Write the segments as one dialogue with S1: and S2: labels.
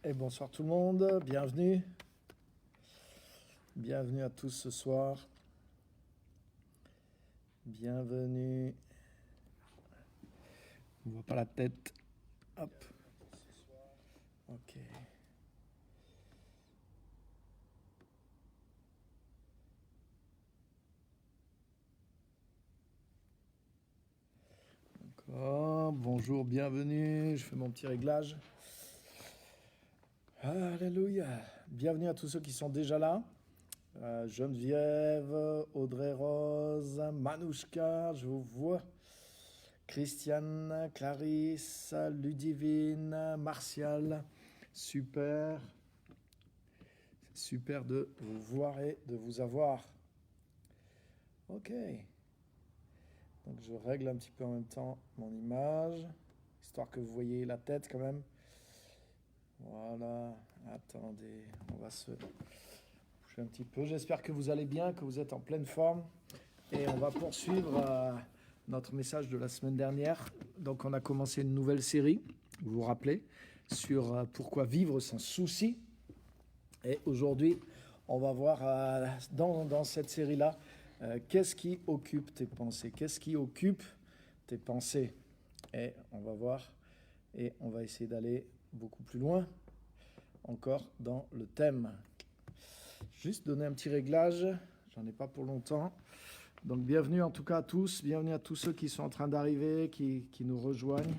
S1: Et bonsoir tout le monde, bienvenue. Bienvenue à tous ce soir. Bienvenue. On ne voit pas la tête. Hop. Ok. D'accord. Bonjour, bienvenue. Je fais mon petit réglage. Alléluia. Bienvenue à tous ceux qui sont déjà là. Geneviève, Audrey Rose, Manouchka, je vous vois. Christiane, Clarisse, Ludivine, Martial. Super. C'est super de vous voir et de vous avoir. Ok. Donc je règle un petit peu en même temps mon image, histoire que vous voyez la tête quand même. Voilà. Attendez, on va se bouger un petit peu. J'espère que vous allez bien, que vous êtes en pleine forme. Et on va poursuivre notre message de la semaine dernière. Donc on a commencé une nouvelle série, vous vous rappelez, sur pourquoi vivre sans souci. Et aujourd'hui, on va voir dans cette série-là, qu'est-ce qui occupe tes pensées? Qu'est-ce qui occupe tes pensées? Et on va voir, et on va essayer d'aller beaucoup plus loin encore dans le thème. Juste donner un petit réglage, j'en ai pas pour longtemps. Donc bienvenue en tout cas à tous, bienvenue à tous ceux qui sont en train d'arriver, qui nous rejoignent.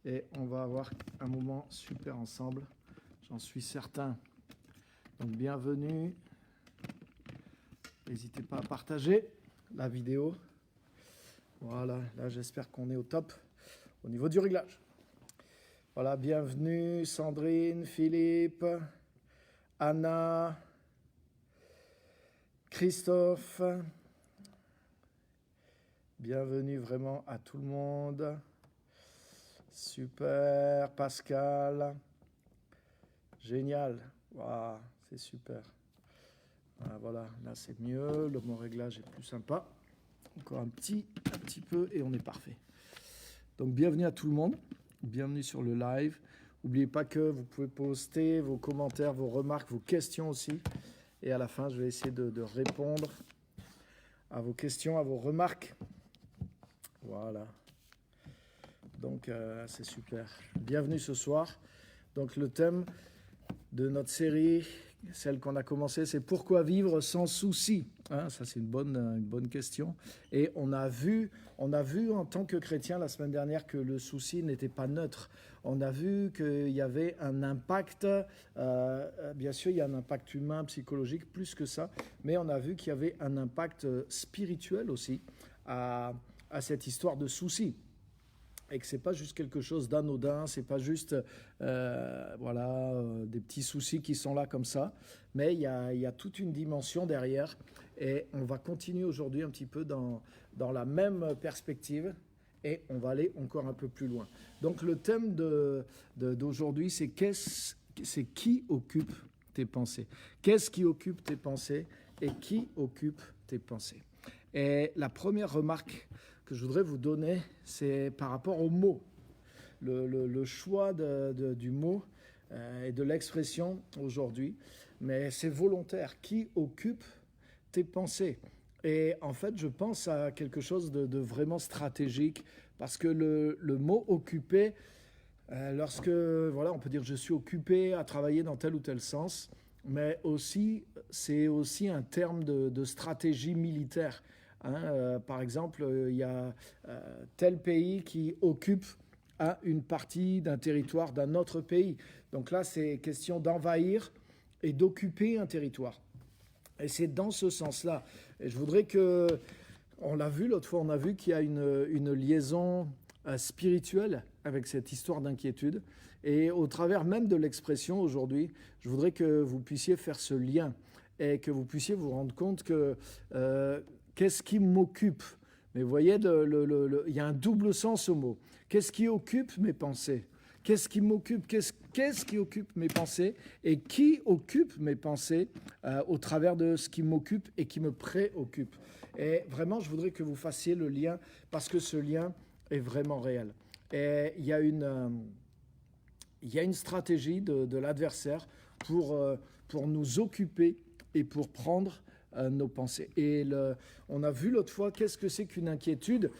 S1: Et on va avoir un moment super ensemble, j'en suis certain. Donc bienvenue, n'hésitez pas à partager la vidéo. Voilà, là j'espère qu'on est au top au niveau du réglage. Voilà, bienvenue Sandrine, Philippe, Anna, Christophe. Bienvenue vraiment à tout le monde. Super, Pascal. Génial. Wow, c'est super. Voilà, là c'est mieux, mon réglage est plus sympa. Encore un petit peu et on est parfait. Donc bienvenue à tout le monde, bienvenue sur le live. N'oubliez pas que vous pouvez poster vos commentaires, vos remarques, vos questions aussi. Et à la fin, je vais essayer de répondre à vos questions, à vos remarques. Voilà. Donc c'est super. Bienvenue ce soir. Donc le thème de notre série, celle qu'on a commencée, c'est pourquoi vivre sans souci. Hein, ça c'est une bonne question. Et on a vu en tant que chrétien la semaine dernière que le souci n'était pas neutre. On a vu qu'il y avait un impact, bien sûr il y a un impact humain, psychologique, plus que ça, mais on a vu qu'il y avait un impact spirituel aussi à cette histoire de souci. Et que c'est pas juste quelque chose d'anodin, c'est pas juste des petits soucis qui sont là comme ça, mais il y a toute une dimension derrière. Et on va continuer aujourd'hui un petit peu dans la même perspective et on va aller encore un peu plus loin. Donc le thème d'aujourd'hui, c'est qui occupe tes pensées? Qu'est-ce qui occupe tes pensées et qui occupe tes pensées? Et la première remarque que je voudrais vous donner, c'est par rapport au mot. Le choix du mot et de l'expression aujourd'hui, mais c'est volontaire. Qui occupe tes pensées? Et en fait, je pense à quelque chose de vraiment stratégique, parce que le mot « occuper », lorsque, on peut dire « je suis occupé à travailler dans tel ou tel sens », mais aussi, c'est aussi un terme de stratégie militaire. Par exemple, il y a tel pays qui occupe une partie d'un territoire d'un autre pays. Donc là, c'est question d'envahir et d'occuper un territoire. Et c'est dans ce sens-là. Et je voudrais on l'a vu l'autre fois, on a vu qu'il y a une liaison spirituelle avec cette histoire d'inquiétude. Et au travers même de l'expression aujourd'hui, je voudrais que vous puissiez faire ce lien et que vous puissiez vous rendre compte que qu'est-ce qui m'occupe? Mais vous voyez, il y a un double sens au mot. Qu'est-ce qui occupe mes pensées? Qu'est-ce qui m'occupe? Qu'est-ce qui occupe mes pensées? Et qui occupe mes pensées au travers de ce qui m'occupe et qui me préoccupe? Et vraiment, je voudrais que vous fassiez le lien, parce que ce lien est vraiment réel. Et il y a il y a une stratégie de l'adversaire pour nous occuper et pour prendre nos pensées. Et on a vu l'autre fois, qu'est-ce que c'est qu'une inquiétude ?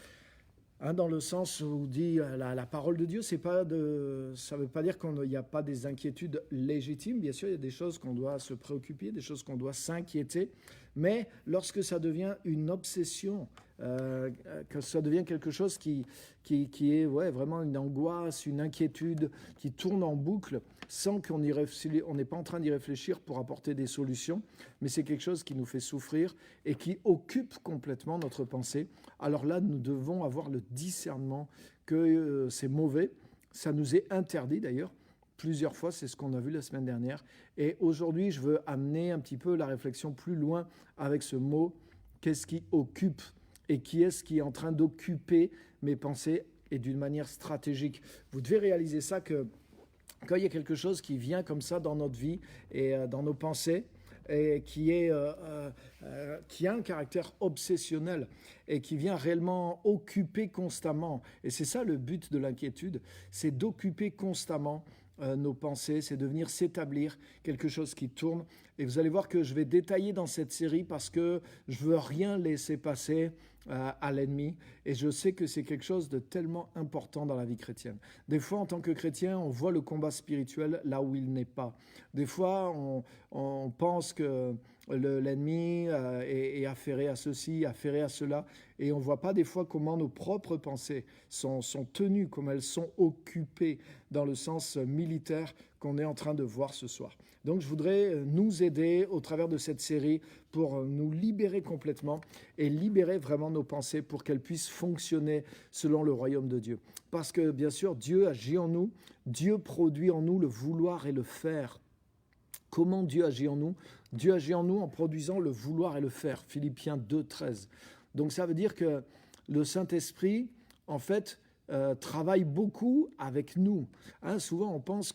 S1: Dans le sens où dit la parole de Dieu, ça ne veut pas dire qu'il n'y a pas des inquiétudes légitimes. Bien sûr, il y a des choses qu'on doit se préoccuper, des choses qu'on doit s'inquiéter. Mais lorsque ça devient une obsession, que ça devient quelque chose qui est vraiment une angoisse, une inquiétude, qui tourne en boucle, sans qu'on n'est pas en train d'y réfléchir pour apporter des solutions, mais c'est quelque chose qui nous fait souffrir et qui occupe complètement notre pensée. Alors là, nous devons avoir le discernement que c'est mauvais. Ça nous est interdit d'ailleurs plusieurs fois, c'est ce qu'on a vu la semaine dernière. Et aujourd'hui, je veux amener un petit peu la réflexion plus loin avec ce mot, qu'est-ce qui occupe et qui est-ce qui est en train d'occuper mes pensées et d'une manière stratégique. Vous devez réaliser ça que quand il y a quelque chose qui vient comme ça dans notre vie et dans nos pensées, et qui a un caractère obsessionnel et qui vient réellement occuper constamment. Et c'est ça le but de l'inquiétude, c'est d'occuper constamment nos pensées, c'est de venir s'établir quelque chose qui tourne. Et vous allez voir que je vais détailler dans cette série parce que je ne veux rien laisser passer à l'ennemi. Et je sais que c'est quelque chose de tellement important dans la vie chrétienne. Des fois, en tant que chrétien, on voit le combat spirituel là où il n'est pas. Des fois, on pense que l'ennemi est affairé à ceci, affairé à cela. Et on ne voit pas des fois comment nos propres pensées sont tenues, comment elles sont occupées dans le sens militaire qu'on est en train de voir ce soir. Donc je voudrais nous aider au travers de cette série pour nous libérer complètement et libérer vraiment nos pensées pour qu'elles puissent fonctionner selon le royaume de Dieu. Parce que bien sûr, Dieu agit en nous, Dieu produit en nous le vouloir et le faire. Comment Dieu agit en nous ? Dieu agit en nous en produisant le vouloir et le faire. Philippiens 2,13. Donc ça veut dire que le Saint-Esprit, en fait, travaille beaucoup avec nous. Souvent, on pense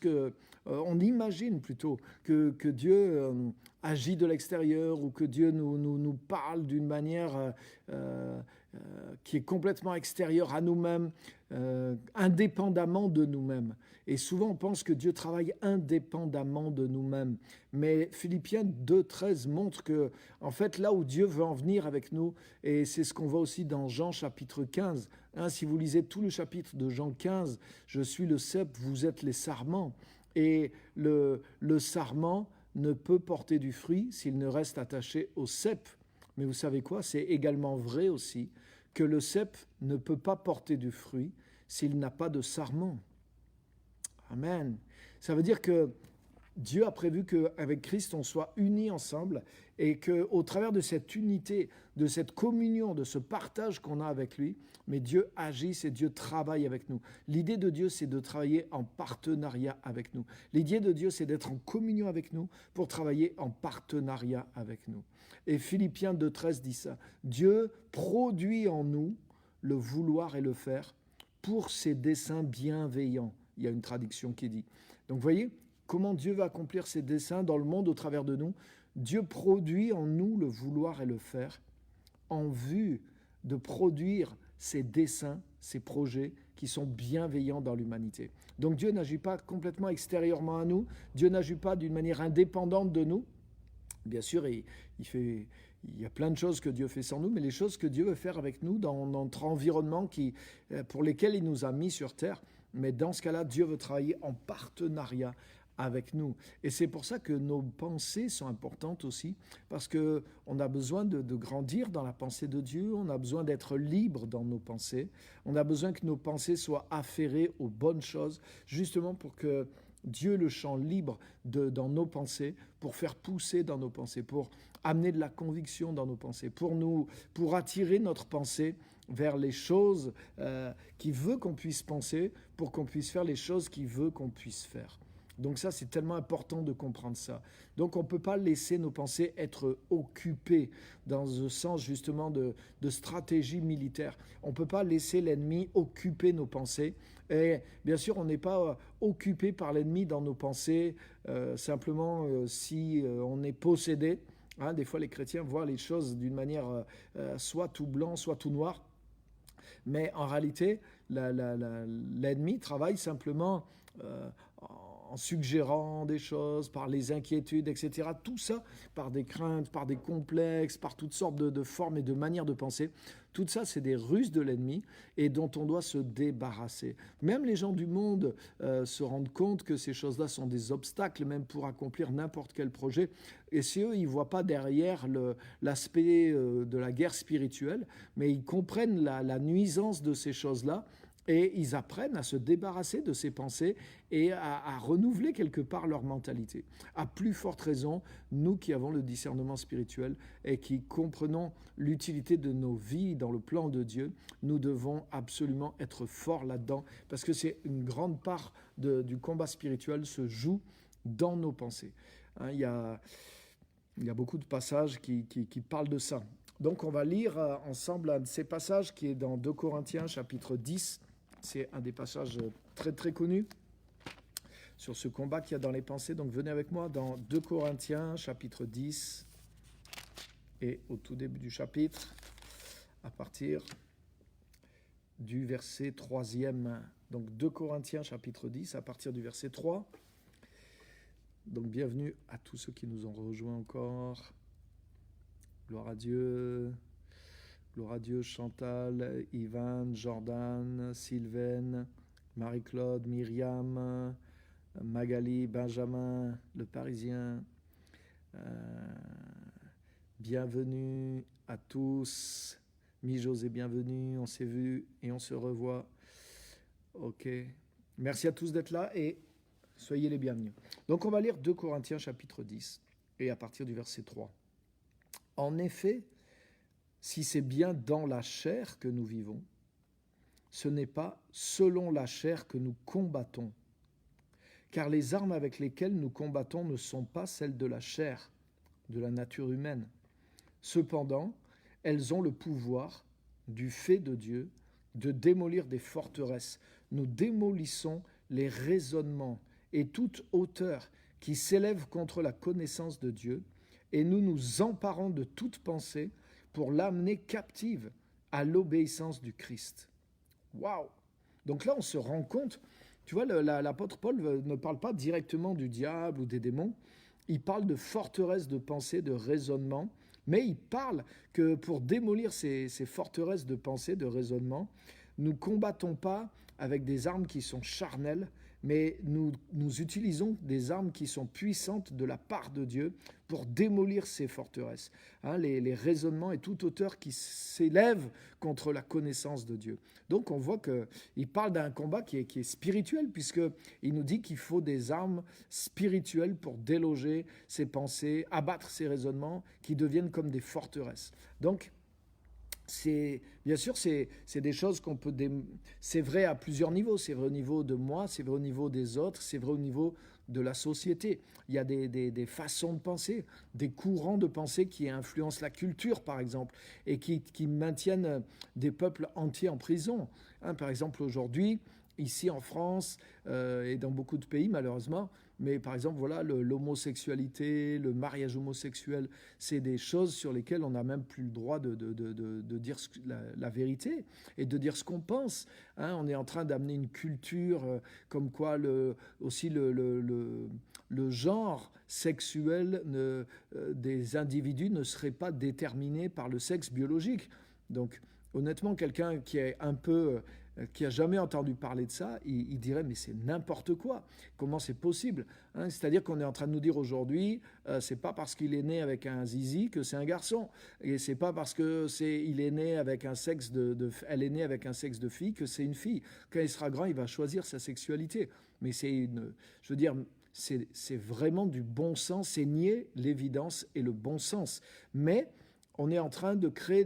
S1: on imagine plutôt que Dieu agit de l'extérieur ou que Dieu nous parle d'une manière qui est complètement extérieure à nous-mêmes, indépendamment de nous-mêmes. Et souvent, on pense que Dieu travaille indépendamment de nous-mêmes. Mais Philippiens 2,13 montre que, en fait, là où Dieu veut en venir avec nous, et c'est ce qu'on voit aussi dans Jean chapitre 15, si vous lisez tout le chapitre de Jean 15, « Je suis le cep, vous êtes les sarments ». Et le sarment ne peut porter du fruit s'il ne reste attaché au cep. Mais vous savez quoi ? C'est également vrai aussi que le cep ne peut pas porter du fruit s'il n'a pas de sarment. Amen. Ça veut dire que Dieu a prévu qu'avec Christ, on soit unis ensemble et qu'au travers de cette unité, de cette communion, de ce partage qu'on a avec lui, mais Dieu agisse et Dieu travaille avec nous. L'idée de Dieu, c'est de travailler en partenariat avec nous. L'idée de Dieu, c'est d'être en communion avec nous pour travailler en partenariat avec nous. Et Philippiens 2,13 dit ça. Dieu produit en nous le vouloir et le faire pour ses desseins bienveillants. Il y a une traduction qui dit. Donc, vous voyez comment Dieu va accomplir ses desseins dans le monde au travers de nous. Dieu produit en nous le vouloir et le faire en vue de produire ses desseins, ses projets qui sont bienveillants dans l'humanité. Donc Dieu n'agit pas complètement extérieurement à nous, Dieu n'agit pas d'une manière indépendante de nous. Bien sûr, il y a plein de choses que Dieu fait sans nous, mais les choses que Dieu veut faire avec nous dans notre environnement pour lesquels il nous a mis sur terre. Mais dans ce cas-là, Dieu veut travailler en partenariat avec nous. Et c'est pour ça que nos pensées sont importantes aussi, parce qu'on a besoin de grandir dans la pensée de Dieu, on a besoin d'être libre dans nos pensées, on a besoin que nos pensées soient affairées aux bonnes choses, justement pour que Dieu le champ libre dans nos pensées, pour faire pousser dans nos pensées, pour amener de la conviction dans nos pensées, pour attirer notre pensée vers les choses qu'il veut qu'on puisse penser, pour qu'on puisse faire les choses qu'il veut qu'on puisse faire. Donc ça, c'est tellement important de comprendre ça. Donc on ne peut pas laisser nos pensées être occupées dans le sens justement de stratégie militaire. On ne peut pas laisser l'ennemi occuper nos pensées. Et bien sûr, on n'est pas occupé par l'ennemi dans nos pensées simplement si on est possédé. Des fois, les chrétiens voient les choses d'une manière soit tout blanc, soit tout noir. Mais en réalité, l'ennemi travaille simplement en suggérant des choses, par les inquiétudes, etc. Tout ça, par des craintes, par des complexes, par toutes sortes de formes et de manières de penser. Tout ça, c'est des ruses de l'ennemi et dont on doit se débarrasser. Même les gens du monde se rendent compte que ces choses-là sont des obstacles, même pour accomplir n'importe quel projet. Et si eux, ils ne voient pas derrière l'aspect de la guerre spirituelle, mais ils comprennent la nuisance de ces choses-là. Et ils apprennent à se débarrasser de ces pensées et à renouveler quelque part leur mentalité. À plus forte raison, nous qui avons le discernement spirituel et qui comprenons l'utilité de nos vies dans le plan de Dieu, nous devons absolument être forts là-dedans parce que c'est une grande part du combat spirituel se joue dans nos pensées. Hein, il y a beaucoup de passages qui parlent de ça. Donc on va lire ensemble un de ces passages qui est dans 2 Corinthiens chapitre 10. C'est un des passages très très connus sur ce combat qu'il y a dans les pensées. Donc venez avec moi dans 2 Corinthiens chapitre 10 et au tout début du chapitre, à partir du verset 3e. Donc 2 Corinthiens chapitre 10 à partir du verset 3. Donc bienvenue à tous ceux qui nous ont rejoints encore. Gloire à Dieu. Gloire à Dieu, Chantal, Ivan, Jordan, Sylvaine, Marie-Claude, Myriam, Magali, Benjamin, le Parisien. Bienvenue à tous. Mi-José, bienvenue. On s'est vu et on se revoit. Ok. Merci à tous d'être là et soyez les bienvenus. Donc on va lire 2 Corinthiens chapitre 10 et à partir du verset 3. En effet, si c'est bien dans la chair que nous vivons, ce n'est pas selon la chair que nous combattons. Car les armes avec lesquelles nous combattons ne sont pas celles de la chair, de la nature humaine. Cependant, elles ont le pouvoir, du fait de Dieu, de démolir des forteresses. Nous démolissons les raisonnements et toute hauteur qui s'élève contre la connaissance de Dieu, et nous nous emparons de toute pensée pour l'amener captive à l'obéissance du Christ. Waouh! Donc là, on se rend compte, tu vois, l'apôtre Paul ne parle pas directement du diable ou des démons, il parle de forteresses de pensée, de raisonnement, mais il parle que pour démolir ces forteresses de pensée, de raisonnement, nous ne combattons pas avec des armes qui sont charnelles, mais nous utilisons des armes qui sont puissantes de la part de Dieu pour démolir ces forteresses. Hein, les raisonnements et toute hauteur qui s'élève contre la connaissance de Dieu. Donc on voit qu'il parle d'un combat qui est spirituel, puisqu'il nous dit qu'il faut des armes spirituelles pour déloger ces pensées, abattre ces raisonnements qui deviennent comme des forteresses. Donc, bien sûr, c'est des choses qu'on peut... C'est vrai à plusieurs niveaux. C'est vrai au niveau de moi, c'est vrai au niveau des autres, c'est vrai au niveau de la société. Il y a des façons de penser, des courants de pensée qui influencent la culture, par exemple, et qui maintiennent des peuples entiers en prison. Hein, par exemple, aujourd'hui, ici en France et dans beaucoup de pays, malheureusement, mais par exemple, voilà, l'homosexualité, le mariage homosexuel, c'est des choses sur lesquelles on n'a même plus le droit de dire la vérité et de dire ce qu'on pense. Hein, on est en train d'amener une culture comme quoi aussi le genre sexuel des individus ne serait pas déterminé par le sexe biologique. Donc, honnêtement, quelqu'un qui est qui a jamais entendu parler de ça, il dirait mais c'est n'importe quoi. Comment c'est possible, hein? C'est-à-dire qu'on est en train de nous dire aujourd'hui, c'est pas parce qu'il est né avec un zizi que c'est un garçon, et c'est pas parce que il est né avec un sexe elle est née avec un sexe de fille que c'est une fille. Quand il sera grand, il va choisir sa sexualité. Mais je veux dire, c'est vraiment du bon sens, c'est nier l'évidence et le bon sens. Mais on est en train de créer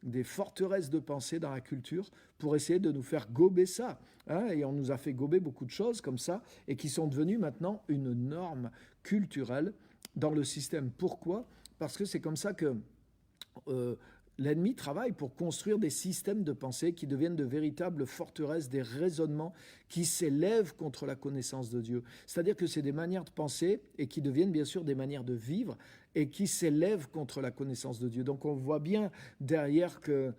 S1: des forteresses de pensée dans la culture pour essayer de nous faire gober ça. Hein, et on nous a fait gober beaucoup de choses comme ça et qui sont devenues maintenant une norme culturelle dans le système. Pourquoi ? Parce que c'est comme ça que l'ennemi travaille pour construire des systèmes de pensée qui deviennent de véritables forteresses, des raisonnements qui s'élèvent contre la connaissance de Dieu. C'est-à-dire que c'est des manières de penser et qui deviennent bien sûr des manières de vivre et qui s'élèvent contre la connaissance de Dieu. Donc on voit bien derrière que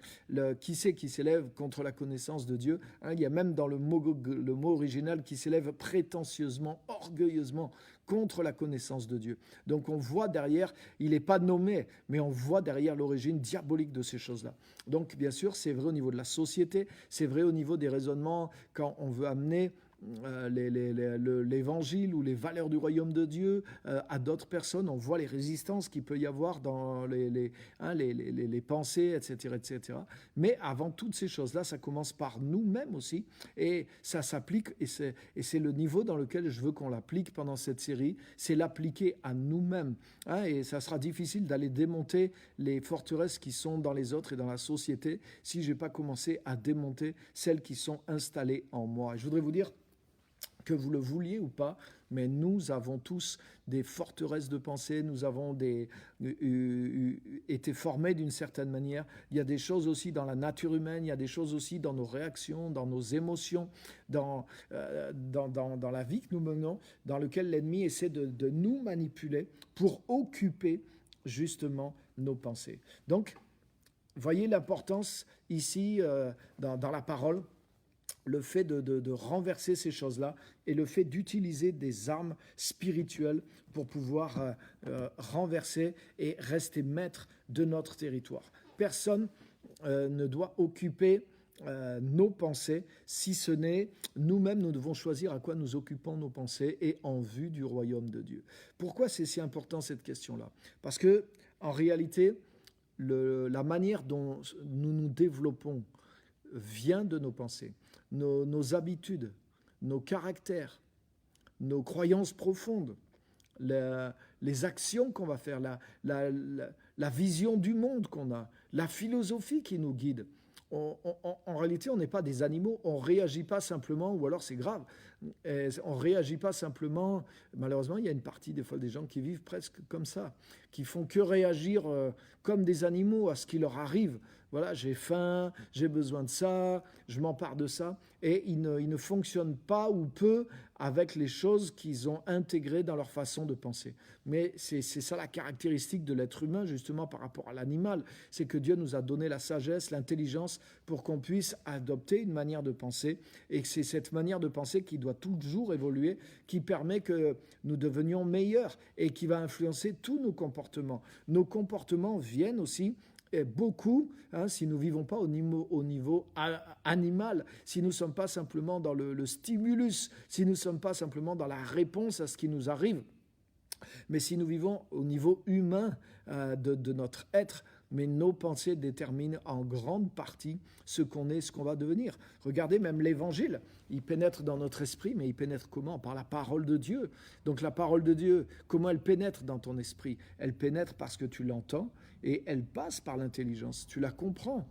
S1: qui c'est qui s'élève contre la connaissance de Dieu. Il y a même dans le mot original qui s'élève prétentieusement, orgueilleusement contre la connaissance de Dieu. Donc on voit derrière, il n'est pas nommé, mais on voit derrière l'origine diabolique de ces choses-là. Donc bien sûr, c'est vrai au niveau de la société, c'est vrai au niveau des raisonnements quand on veut amener l'évangile ou les valeurs du royaume de Dieu à d'autres personnes. On voit les résistances qu'il peut y avoir dans les pensées, etc., etc. Mais avant toutes ces choses-là, ça commence par nous-mêmes aussi. Et ça s'applique, et c'est le niveau dans lequel je veux qu'on l'applique pendant cette série, c'est l'appliquer à nous-mêmes. Et ça sera difficile d'aller démonter les forteresses qui sont dans les autres et dans la société si je n'ai pas commencé à démonter celles qui sont installées en moi. Et je voudrais vous dire, que vous le vouliez ou pas, mais nous avons tous des forteresses de pensée, nous avons été formés d'une certaine manière. Il y a des choses aussi dans la nature humaine, il y a des choses aussi dans nos réactions, dans nos émotions, dans la vie que nous menons, dans lequel l'ennemi essaie de nous manipuler pour occuper justement nos pensées. Donc, voyez l'importance ici dans la parole, le fait de renverser ces choses-là et le fait d'utiliser des armes spirituelles pour pouvoir renverser et rester maître de notre territoire. Personne ne doit occuper nos pensées, si ce n'est nous-mêmes, nous devons choisir à quoi nous occupons nos pensées et en vue du royaume de Dieu. Pourquoi c'est si important cette question-là? Parce que en réalité, la manière dont nous nous développons vient de nos pensées. Nos habitudes, nos caractères, nos croyances profondes, les actions qu'on va faire, la vision du monde qu'on a, la philosophie qui nous guide. En réalité, on n'est pas des animaux, on ne réagit pas simplement, ou alors c'est grave, on ne réagit pas simplement. Malheureusement, il y a une partie des fois des gens qui vivent presque comme ça, qui font que réagir comme des animaux à ce qui leur arrive. Voilà, j'ai faim, j'ai besoin de ça, je m'empare de ça. Et ils ne fonctionnent pas ou peu avec les choses qu'ils ont intégrées dans leur façon de penser. Mais c'est ça la caractéristique de l'être humain, justement, par rapport à l'animal. C'est que Dieu nous a donné la sagesse, l'intelligence pour qu'on puisse adopter une manière de penser. Et c'est cette manière de penser qui doit toujours évoluer, qui permet que nous devenions meilleurs et qui va influencer tous nos comportements. Nos comportements viennent aussi et beaucoup, si nous ne vivons pas au niveau animal, si nous ne sommes pas simplement dans le stimulus, si nous ne sommes pas simplement dans la réponse à ce qui nous arrive, mais si nous vivons au niveau humain de notre être, mais nos pensées déterminent en grande partie ce qu'on est, ce qu'on va devenir. Regardez même l'Évangile, il pénètre dans notre esprit, mais il pénètre comment? Par la parole de Dieu. Donc la parole de Dieu, comment elle pénètre dans ton esprit? Elle pénètre parce que tu l'entends et elle passe par l'intelligence. Tu la comprends,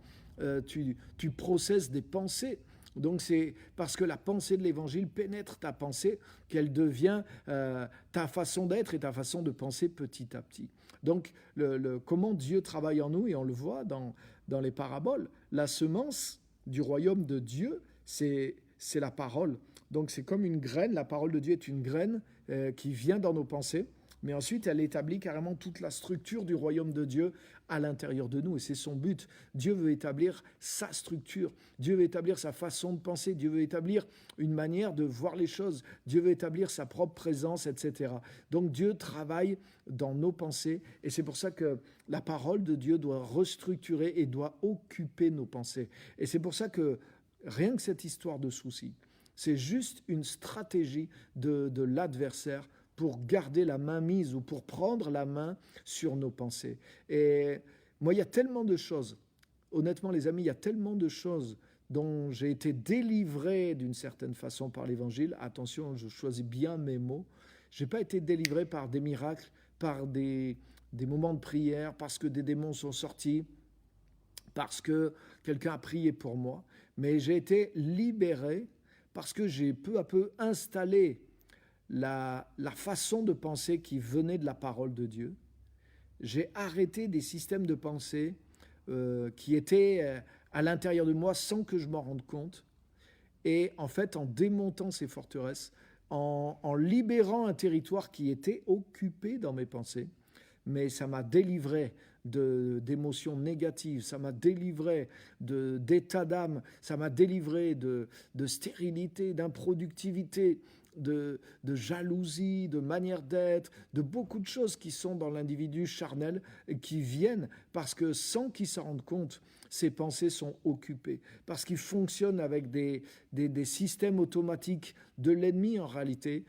S1: tu processes des pensées. Donc c'est parce que la pensée de l'Évangile pénètre ta pensée qu'elle devient ta façon d'être et ta façon de penser petit à petit. Donc comment Dieu travaille en nous, et on le voit dans les paraboles, la semence du royaume de Dieu, c'est la parole. Donc c'est comme une graine, la parole de Dieu est une graine qui vient dans nos pensées, mais ensuite elle établit carrément toute la structure du royaume de Dieu à l'intérieur de nous, et c'est son but. Dieu veut établir sa structure, Dieu veut établir sa façon de penser, Dieu veut établir une manière de voir les choses, Dieu veut établir sa propre présence, etc. Donc Dieu travaille dans nos pensées, et c'est pour ça que la parole de Dieu doit restructurer et doit occuper nos pensées. Et c'est pour ça que rien que cette histoire de soucis, c'est juste une stratégie de l'adversaire pour garder la main mise ou pour prendre la main sur nos pensées. Et moi, il y a tellement de choses, honnêtement les amis, il y a tellement de choses dont j'ai été délivré d'une certaine façon par l'Évangile. Attention, je choisis bien mes mots. Je n'ai pas été délivré par des miracles, par des moments de prière, parce que des démons sont sortis, parce que quelqu'un a prié pour moi, mais j'ai été libéré parce que j'ai peu à peu installé la façon de penser qui venait de la parole de Dieu. J'ai arrêté des systèmes de pensée qui étaient à l'intérieur de moi sans que je m'en rende compte. Et en fait, en démontant ces forteresses, en libérant un territoire qui était occupé dans mes pensées, mais ça m'a délivré d'émotions négatives, ça m'a délivré d'état d'âme, ça m'a délivré de stérilité, d'improductivité, de jalousie, de manière d'être, de beaucoup de choses qui sont dans l'individu charnel et qui viennent parce que sans qu'il s'en rende compte, ses pensées sont occupées, parce qu'il fonctionne avec des systèmes automatiques de l'ennemi en réalité,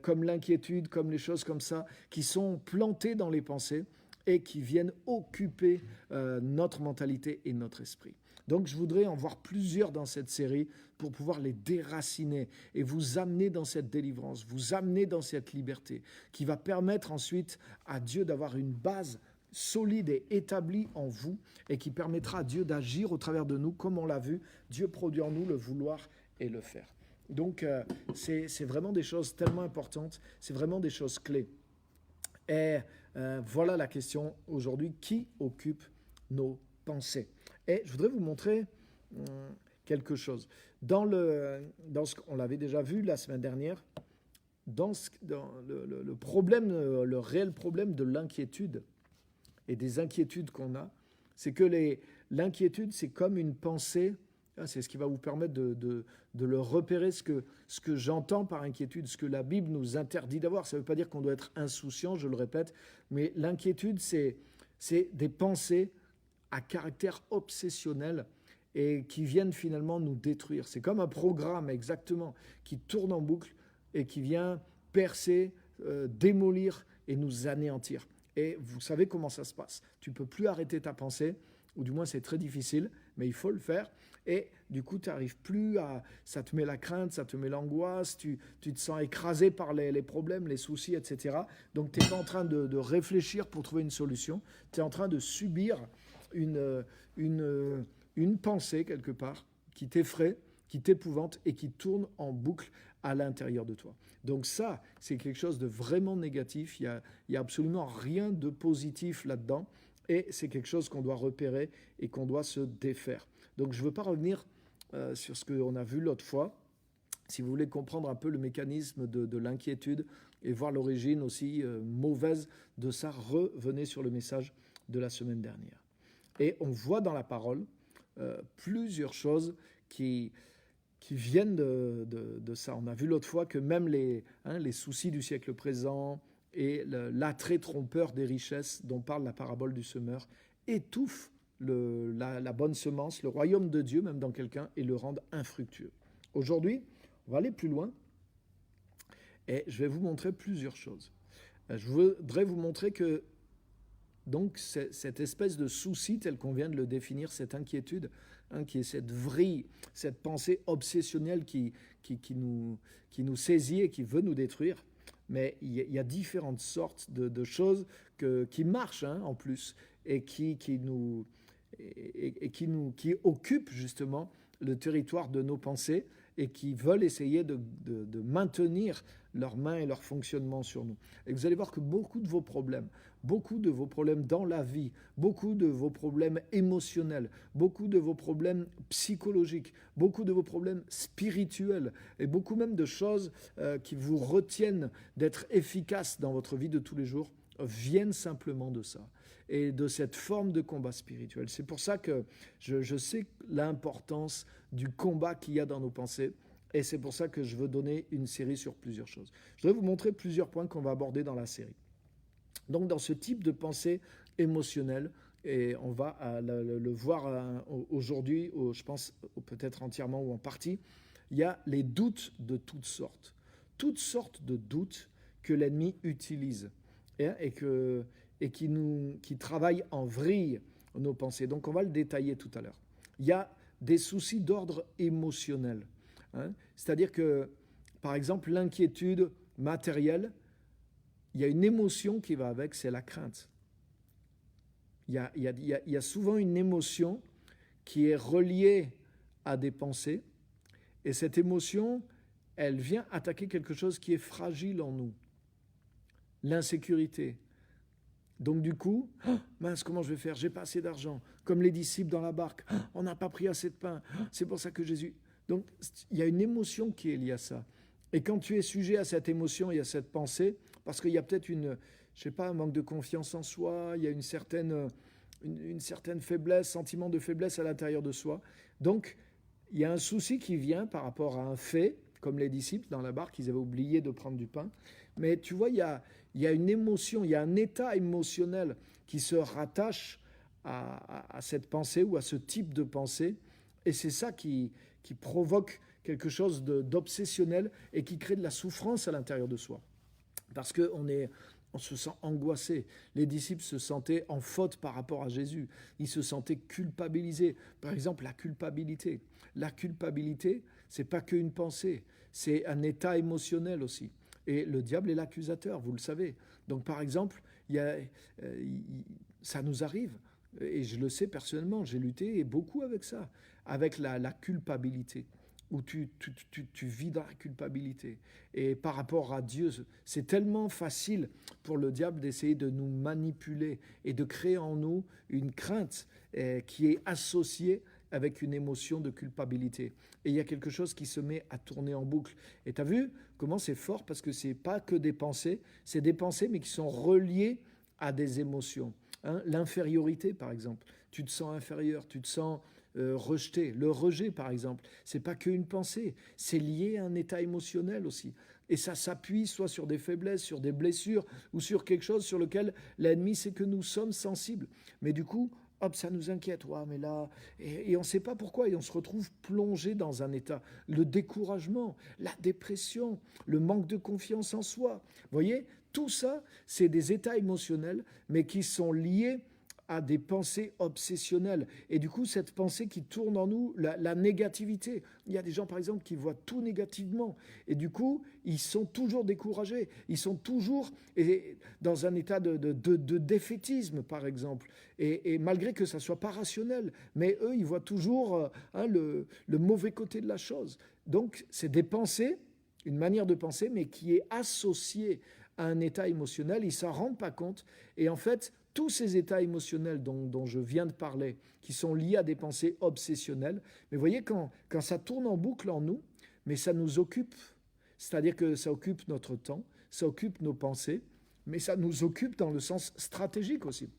S1: comme l'inquiétude, comme les choses comme ça, qui sont plantées dans les pensées et qui viennent occuper notre mentalité et notre esprit. Donc je voudrais en voir plusieurs dans cette série pour pouvoir les déraciner et vous amener dans cette délivrance, vous amener dans cette liberté qui va permettre ensuite à Dieu d'avoir une base solide et établie en vous et qui permettra à Dieu d'agir au travers de nous comme on l'a vu, Dieu produit en nous le vouloir et le faire. Donc c'est vraiment des choses tellement importantes, c'est vraiment des choses clés. Et voilà la question aujourd'hui, qui occupe nos pensées? Et je voudrais vous montrer quelque chose. Dans ce qu'on l'avait déjà vu la semaine dernière, dans le problème, le réel problème de l'inquiétude et des inquiétudes qu'on a, c'est que l'inquiétude, c'est comme une pensée. C'est ce qui va vous permettre de le repérer, ce que j'entends par inquiétude, ce que la Bible nous interdit d'avoir. Ça ne veut pas dire qu'on doit être insouciant, je le répète, mais l'inquiétude, c'est des pensées à caractère obsessionnel et qui viennent finalement nous détruire. C'est comme un programme exactement qui tourne en boucle et qui vient percer, démolir et nous anéantir. Et vous savez comment ça se passe. Tu ne peux plus arrêter ta pensée, ou du moins c'est très difficile, mais il faut le faire. Et du coup, tu n'arrives plus à... Ça te met la crainte, ça te met l'angoisse, tu te sens écrasé par les problèmes, les soucis, etc. Donc, tu n'es pas en train de réfléchir pour trouver une solution. Tu es en train de subir une pensée, quelque part, qui t'effraie, qui t'épouvante et qui tourne en boucle à l'intérieur de toi. Donc ça, c'est quelque chose de vraiment négatif. Il y a absolument rien de positif là-dedans. Et c'est quelque chose qu'on doit repérer et qu'on doit se défaire. Donc je ne veux pas revenir sur ce qu'on a vu l'autre fois. Si vous voulez comprendre un peu le mécanisme de l'inquiétude et voir l'origine aussi mauvaise de ça, revenez sur le message de la semaine dernière. Et on voit dans la parole plusieurs choses qui viennent de ça. On a vu l'autre fois que même les soucis du siècle présent et l'attrait trompeur des richesses dont parle la parabole du semeur étouffent la bonne semence, le royaume de Dieu, même dans quelqu'un, et le rendent infructueux. Aujourd'hui, on va aller plus loin et je vais vous montrer plusieurs choses. Je voudrais vous montrer que donc cette espèce de souci, tel qu'on vient de le définir, cette inquiétude, qui est cette vrille, cette pensée obsessionnelle qui nous saisit et qui veut nous détruire, mais il y a différentes sortes de choses qui marchent en plus et qui occupent justement le territoire de nos pensées et qui veulent essayer de maintenir leurs mains et leur fonctionnement sur nous. Et vous allez voir que beaucoup de vos problèmes dans la vie, beaucoup de vos problèmes émotionnels, beaucoup de vos problèmes psychologiques, beaucoup de vos problèmes spirituels et beaucoup même de choses qui vous retiennent d'être efficaces dans votre vie de tous les jours viennent simplement de ça et de cette forme de combat spirituel. C'est pour ça que je sais l'importance du combat qu'il y a dans nos pensées et c'est pour ça que je veux donner une série sur plusieurs choses. Je vais vous montrer plusieurs points qu'on va aborder dans la série. Donc dans ce type de pensée émotionnelle, et on va le voir aujourd'hui, je pense peut-être entièrement ou en partie, il y a les doutes de toutes sortes de doutes que l'ennemi utilise et qui travaillent en vrille nos pensées. Donc on va le détailler tout à l'heure. Il y a des soucis d'ordre émotionnel, c'est-à-dire que, par exemple, l'inquiétude matérielle, il y a une émotion qui va avec, c'est la crainte. Il y a souvent une émotion qui est reliée à des pensées, et cette émotion, elle vient attaquer quelque chose qui est fragile en nous. L'insécurité, Donc du coup, mince, comment je vais faire? J'ai pas assez d'argent. Comme les disciples dans la barque, on n'a pas pris assez de pain. C'est pour ça que Jésus... Donc il y a une émotion qui est liée à ça. Et quand tu es sujet à cette émotion et à cette pensée, parce qu'il y a peut-être je sais pas, un manque de confiance en soi, il y a une certaine faiblesse, sentiment de faiblesse à l'intérieur de soi. Donc il y a un souci qui vient par rapport à un fait, comme les disciples dans la barque, ils avaient oublié de prendre du pain. Mais tu vois, il y a une émotion, il y a un état émotionnel qui se rattache à cette pensée ou à ce type de pensée. Et c'est ça qui provoque quelque chose d'obsessionnel et qui crée de la souffrance à l'intérieur de soi. Parce on se sent angoissé. Les disciples se sentaient en faute par rapport à Jésus. Ils se sentaient culpabilisés. Par exemple, la culpabilité. La culpabilité, c'est pas qu'une pensée, c'est un état émotionnel aussi. Et le diable est l'accusateur, vous le savez. Donc par exemple, ça nous arrive, et je le sais personnellement, j'ai lutté beaucoup avec ça, avec la culpabilité, où tu vis dans la culpabilité. Et par rapport à Dieu, c'est tellement facile pour le diable d'essayer de nous manipuler et de créer en nous une crainte qui est associée avec une émotion de culpabilité. Et il y a quelque chose qui se met à tourner en boucle. Et tu as vu comment c'est fort, parce que ce n'est pas que des pensées, c'est des pensées mais qui sont reliées à des émotions. L'infériorité, par exemple. Tu te sens inférieur, tu te sens rejeté. Le rejet, par exemple, c'est pas qu'une pensée, c'est lié à un état émotionnel aussi. Et ça s'appuie soit sur des faiblesses, sur des blessures, ou sur quelque chose sur lequel l'ennemi sait que nous sommes sensibles. Mais du coup, hop, ça nous inquiète. Ouais, mais là, et on ne sait pas pourquoi, et on se retrouve plongé dans un état. Le découragement, la dépression, le manque de confiance en soi. Vous voyez, tout ça, c'est des états émotionnels, mais qui sont liés à des pensées obsessionnelles. Et du coup, cette pensée qui tourne en nous, la négativité. Il y a des gens, par exemple, qui voient tout négativement. Et du coup, ils sont toujours découragés. Ils sont toujours dans un état de défaitisme, par exemple. Et malgré que ça ne soit pas rationnel. Mais eux, ils voient toujours le mauvais côté de la chose. Donc, c'est des pensées, une manière de penser, mais qui est associée à un état émotionnel. Ils ne s'en rendent pas compte. Et en fait, tous ces états émotionnels dont je viens de parler, qui sont liés à des pensées obsessionnelles, mais vous voyez, quand ça tourne en boucle en nous, mais ça nous occupe, c'est-à-dire que ça occupe notre temps, ça occupe nos pensées, mais ça nous occupe dans le sens stratégique aussi.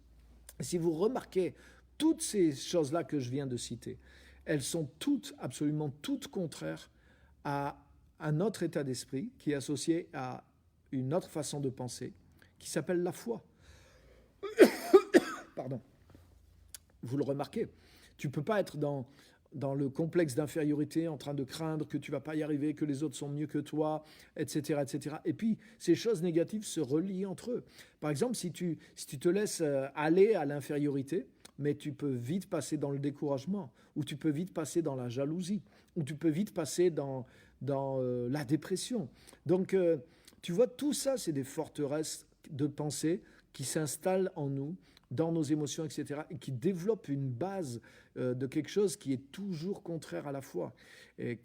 S1: Et si vous remarquez, toutes ces choses-là que je viens de citer, elles sont toutes, absolument toutes contraires à un autre état d'esprit qui est associé à une autre façon de penser, qui s'appelle la foi. Pardon. Vous le remarquez, tu ne peux pas être dans le complexe d'infériorité, en train de craindre que tu ne vas pas y arriver, que les autres sont mieux que toi, etc., etc. Et puis, ces choses négatives se relient entre eux. Par exemple, si tu te laisses aller à l'infériorité, mais tu peux vite passer dans le découragement, ou tu peux vite passer dans la jalousie, ou tu peux vite passer dans la dépression. Donc, tu vois, tout ça, c'est des forteresses de pensée qui s'installent en nous, dans nos émotions, etc., et qui développent une base de quelque chose qui est toujours contraire à la foi.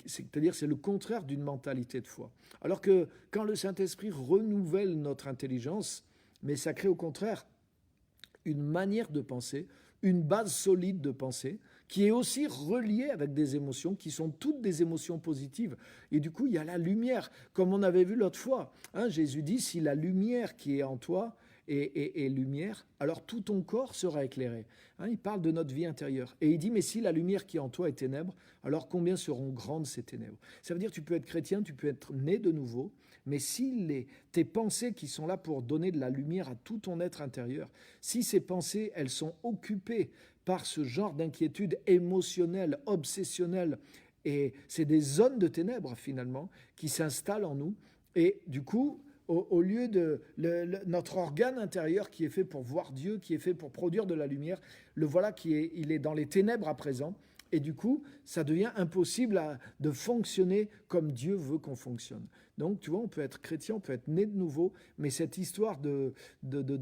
S1: C'est-à-dire, c'est le contraire d'une mentalité de foi. Alors que quand le Saint-Esprit renouvelle notre intelligence, mais ça crée au contraire une manière de penser, une base solide de pensée, qui est aussi reliée avec des émotions qui sont toutes des émotions positives. Et du coup, il y a la lumière, comme on avait vu l'autre fois. Jésus dit, si la lumière qui est en toi et lumière, alors tout ton corps sera éclairé. Il parle de notre vie intérieure. Et il dit, mais si la lumière qui est en toi est ténèbres, alors combien seront grandes ces ténèbres? Ça veut dire que tu peux être chrétien, tu peux être né de nouveau, mais si tes pensées qui sont là pour donner de la lumière à tout ton être intérieur, si ces pensées, elles sont occupées par ce genre d'inquiétude émotionnelle, obsessionnelle, et c'est des zones de ténèbres finalement qui s'installent en nous, et du coup, au lieu de notre organe intérieur qui est fait pour voir Dieu, qui est fait pour produire de la lumière, le voilà il est dans les ténèbres à présent. Et du coup, ça devient impossible de fonctionner comme Dieu veut qu'on fonctionne. Donc, tu vois, on peut être chrétien, on peut être né de nouveau, mais cette histoire de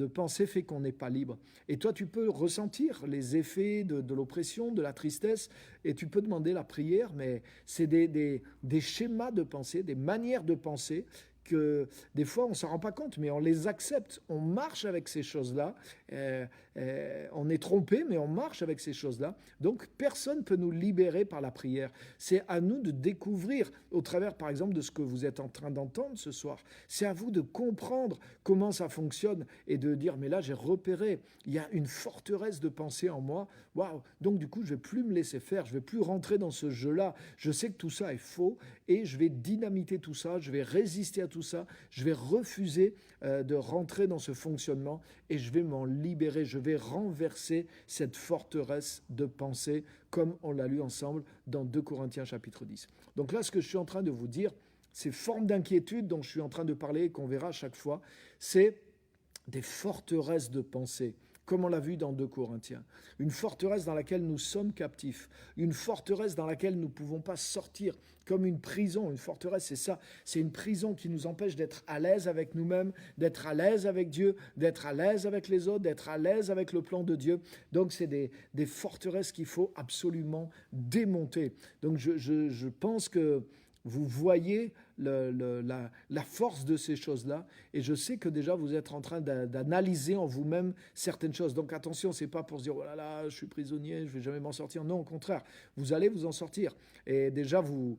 S1: pensée fait qu'on n'est pas libre. Et toi, tu peux ressentir les effets de l'oppression, de la tristesse, et tu peux demander la prière, mais c'est des schémas de pensée, des manières de penser que des fois on ne s'en rend pas compte, mais on les accepte, on marche avec ces choses-là, on est trompé, mais on marche avec ces choses-là. Donc personne ne peut nous libérer par la prière. C'est à nous de découvrir, au travers par exemple de ce que vous êtes en train d'entendre ce soir, c'est à vous de comprendre comment ça fonctionne et de dire, mais là j'ai repéré, il y a une forteresse de pensée en moi, waouh, donc du coup je ne vais plus me laisser faire, je ne vais plus rentrer dans ce jeu-là, je sais que tout ça est faux et je vais dynamiter tout ça, je vais résister à tout ça, je vais refuser de rentrer dans ce fonctionnement et je vais m'en libérer, je vais renverser cette forteresse de pensée comme on l'a lu ensemble dans 2 Corinthiens chapitre 10. Donc là, ce que je suis en train de vous dire, ces formes d'inquiétude dont je suis en train de parler et qu'on verra à chaque fois, c'est des forteresses de pensée, comme on l'a vu dans 2 Corinthiens. Une forteresse dans laquelle nous sommes captifs, une forteresse dans laquelle nous ne pouvons pas sortir, comme une prison. Une forteresse, c'est ça, c'est une prison qui nous empêche d'être à l'aise avec nous-mêmes, d'être à l'aise avec Dieu, d'être à l'aise avec les autres, d'être à l'aise avec le plan de Dieu. Donc c'est des forteresses qu'il faut absolument démonter. Donc je pense que vous voyez la force de ces choses-là, et je sais que déjà vous êtes en train d'analyser en vous-même certaines choses. Donc attention, c'est pas pour se dire oh là là, je suis prisonnier, je vais jamais m'en sortir. Non, au contraire, vous allez vous en sortir. Et déjà vous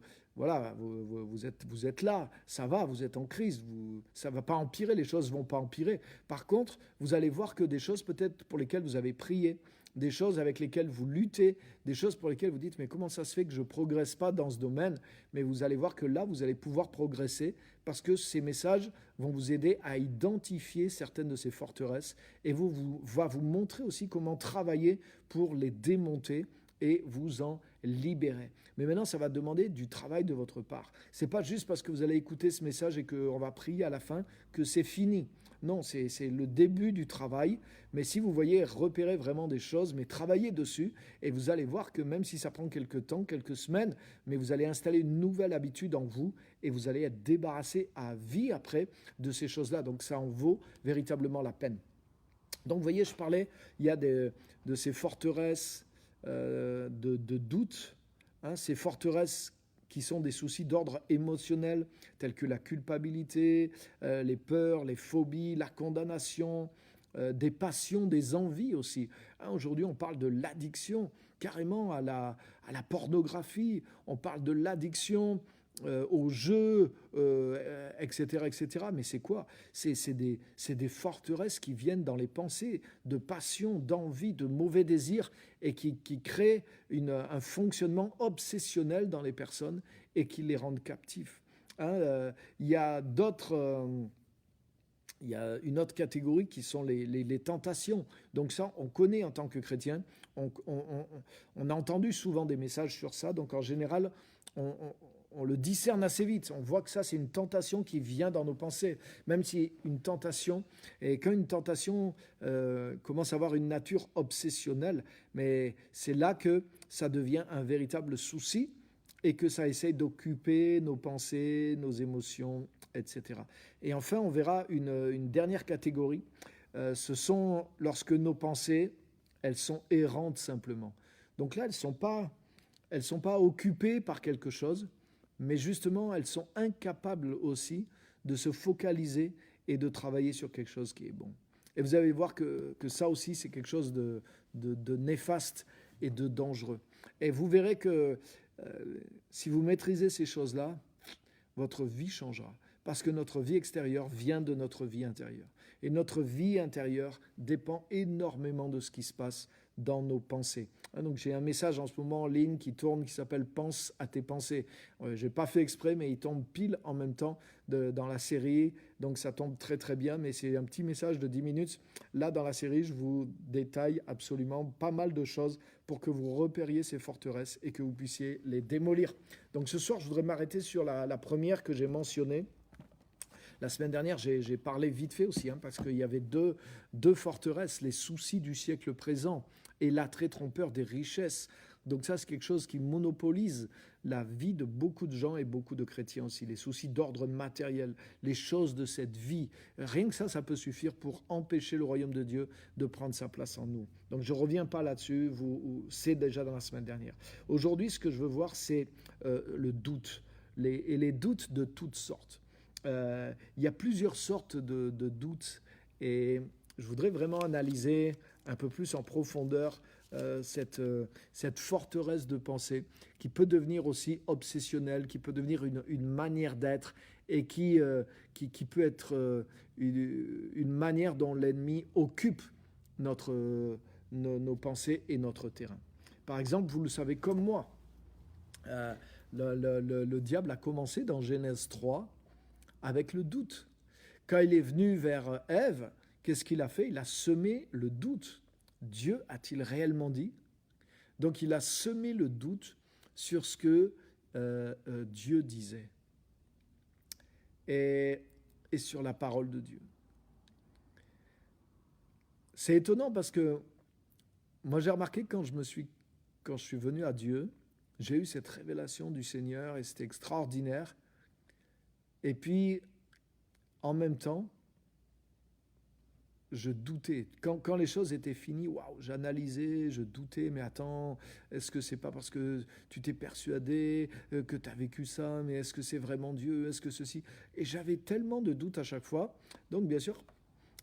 S1: êtes là, ça va, vous êtes en crise, ça va pas empirer, les choses vont pas empirer. Par contre, vous allez voir que des choses peut-être pour lesquelles vous avez prié, des choses avec lesquelles vous luttez, des choses pour lesquelles vous dites mais comment ça se fait que je ne progresse pas dans ce domaine, mais vous allez voir que là vous allez pouvoir progresser parce que ces messages vont vous aider à identifier certaines de ces forteresses et va vous montrer aussi comment travailler pour les démonter et vous en libérer. Mais maintenant, ça va demander du travail de votre part. Ce n'est pas juste parce que vous allez écouter ce message et qu'on va prier à la fin que c'est fini. Non, c'est le début du travail. Mais si vous voyez repérer vraiment des choses, mais travaillez dessus et vous allez voir que même si ça prend quelques temps, quelques semaines, mais vous allez installer une nouvelle habitude en vous et vous allez être débarrassé à vie après de ces choses-là. Donc ça en vaut véritablement la peine. Donc vous voyez, je parlais, il y a de ces forteresses de doute, hein, ces forteresses qui sont des soucis d'ordre émotionnel, tels que la culpabilité, les peurs, les phobies, la condamnation, des passions, des envies aussi. Hein, aujourd'hui, on parle de l'addiction carrément à la pornographie, on parle de l'addiction aux jeux, etc., etc. Mais c'est quoi ? C'est des forteresses qui viennent dans les pensées, de passion, d'envie, de mauvais désirs, et qui créent un fonctionnement obsessionnel dans les personnes et qui les rendent captifs. Hein, il y a une autre catégorie qui sont les tentations. Donc ça, on connaît en tant que chrétien. On a entendu souvent des messages sur ça. Donc en général, on le discerne assez vite. On voit que ça, c'est une tentation qui vient dans nos pensées. Même si une tentation, et quand une tentation commence à avoir une nature obsessionnelle, mais c'est là que ça devient un véritable souci et que ça essaye d'occuper nos pensées, nos émotions, etc. Et enfin, on verra une dernière catégorie. Ce sont lorsque nos pensées, elles sont errantes simplement. Donc là, elles sont pas occupées par quelque chose, mais justement, elles sont incapables aussi de se focaliser et de travailler sur quelque chose qui est bon. Et vous allez voir que ça aussi, c'est quelque chose de néfaste et de dangereux. Et vous verrez que si vous maîtrisez ces choses-là, votre vie changera. Parce que notre vie extérieure vient de notre vie intérieure. Et notre vie intérieure dépend énormément de ce qui se passe dans nos pensées. Donc j'ai un message en ce moment en ligne qui tourne qui s'appelle « Pense à tes pensées ». Je n'ai pas fait exprès, mais il tombe pile en même temps dans la série. Donc ça tombe très très bien, mais c'est un petit message de 10 minutes. Là, dans la série, je vous détaille absolument pas mal de choses pour que vous repériez ces forteresses et que vous puissiez les démolir. Donc ce soir, je voudrais m'arrêter sur la première que j'ai mentionnée. La semaine dernière, j'ai parlé vite fait aussi, parce qu'il y avait deux forteresses, les soucis du siècle présent et l'attrait trompeur des richesses. Donc ça, c'est quelque chose qui monopolise la vie de beaucoup de gens et beaucoup de chrétiens aussi. Les soucis d'ordre matériel, les choses de cette vie. Rien que ça peut suffire pour empêcher le royaume de Dieu de prendre sa place en nous. Donc je ne reviens pas là-dessus, c'est déjà dans la semaine dernière. Aujourd'hui, ce que je veux voir, c'est le doute, et les doutes de toutes sortes. il y a plusieurs sortes de doutes et je voudrais vraiment analyser un peu plus en profondeur cette forteresse de pensée qui peut devenir aussi obsessionnelle, qui peut devenir une manière d'être et qui peut être une manière dont l'ennemi occupe nos pensées et notre terrain. Par exemple, vous le savez comme moi, euh, le diable a commencé dans Genèse 3 avec le doute. Quand il est venu vers Ève, qu'est-ce qu'il a fait? Il a semé le doute. Dieu a-t-il réellement dit? Donc il a semé le doute sur ce que Dieu disait et sur la parole de Dieu. C'est étonnant parce que moi j'ai remarqué que quand je suis venu à Dieu, j'ai eu cette révélation du Seigneur et c'était extraordinaire. Et puis, en même temps, je doutais. Quand les choses étaient finies, waouh, j'analysais, je doutais, mais attends, est-ce que c'est pas parce que tu t'es persuadé que tu as vécu ça, mais est-ce que c'est vraiment Dieu, est-ce que ceci? Et j'avais tellement de doutes à chaque fois. Donc, bien sûr,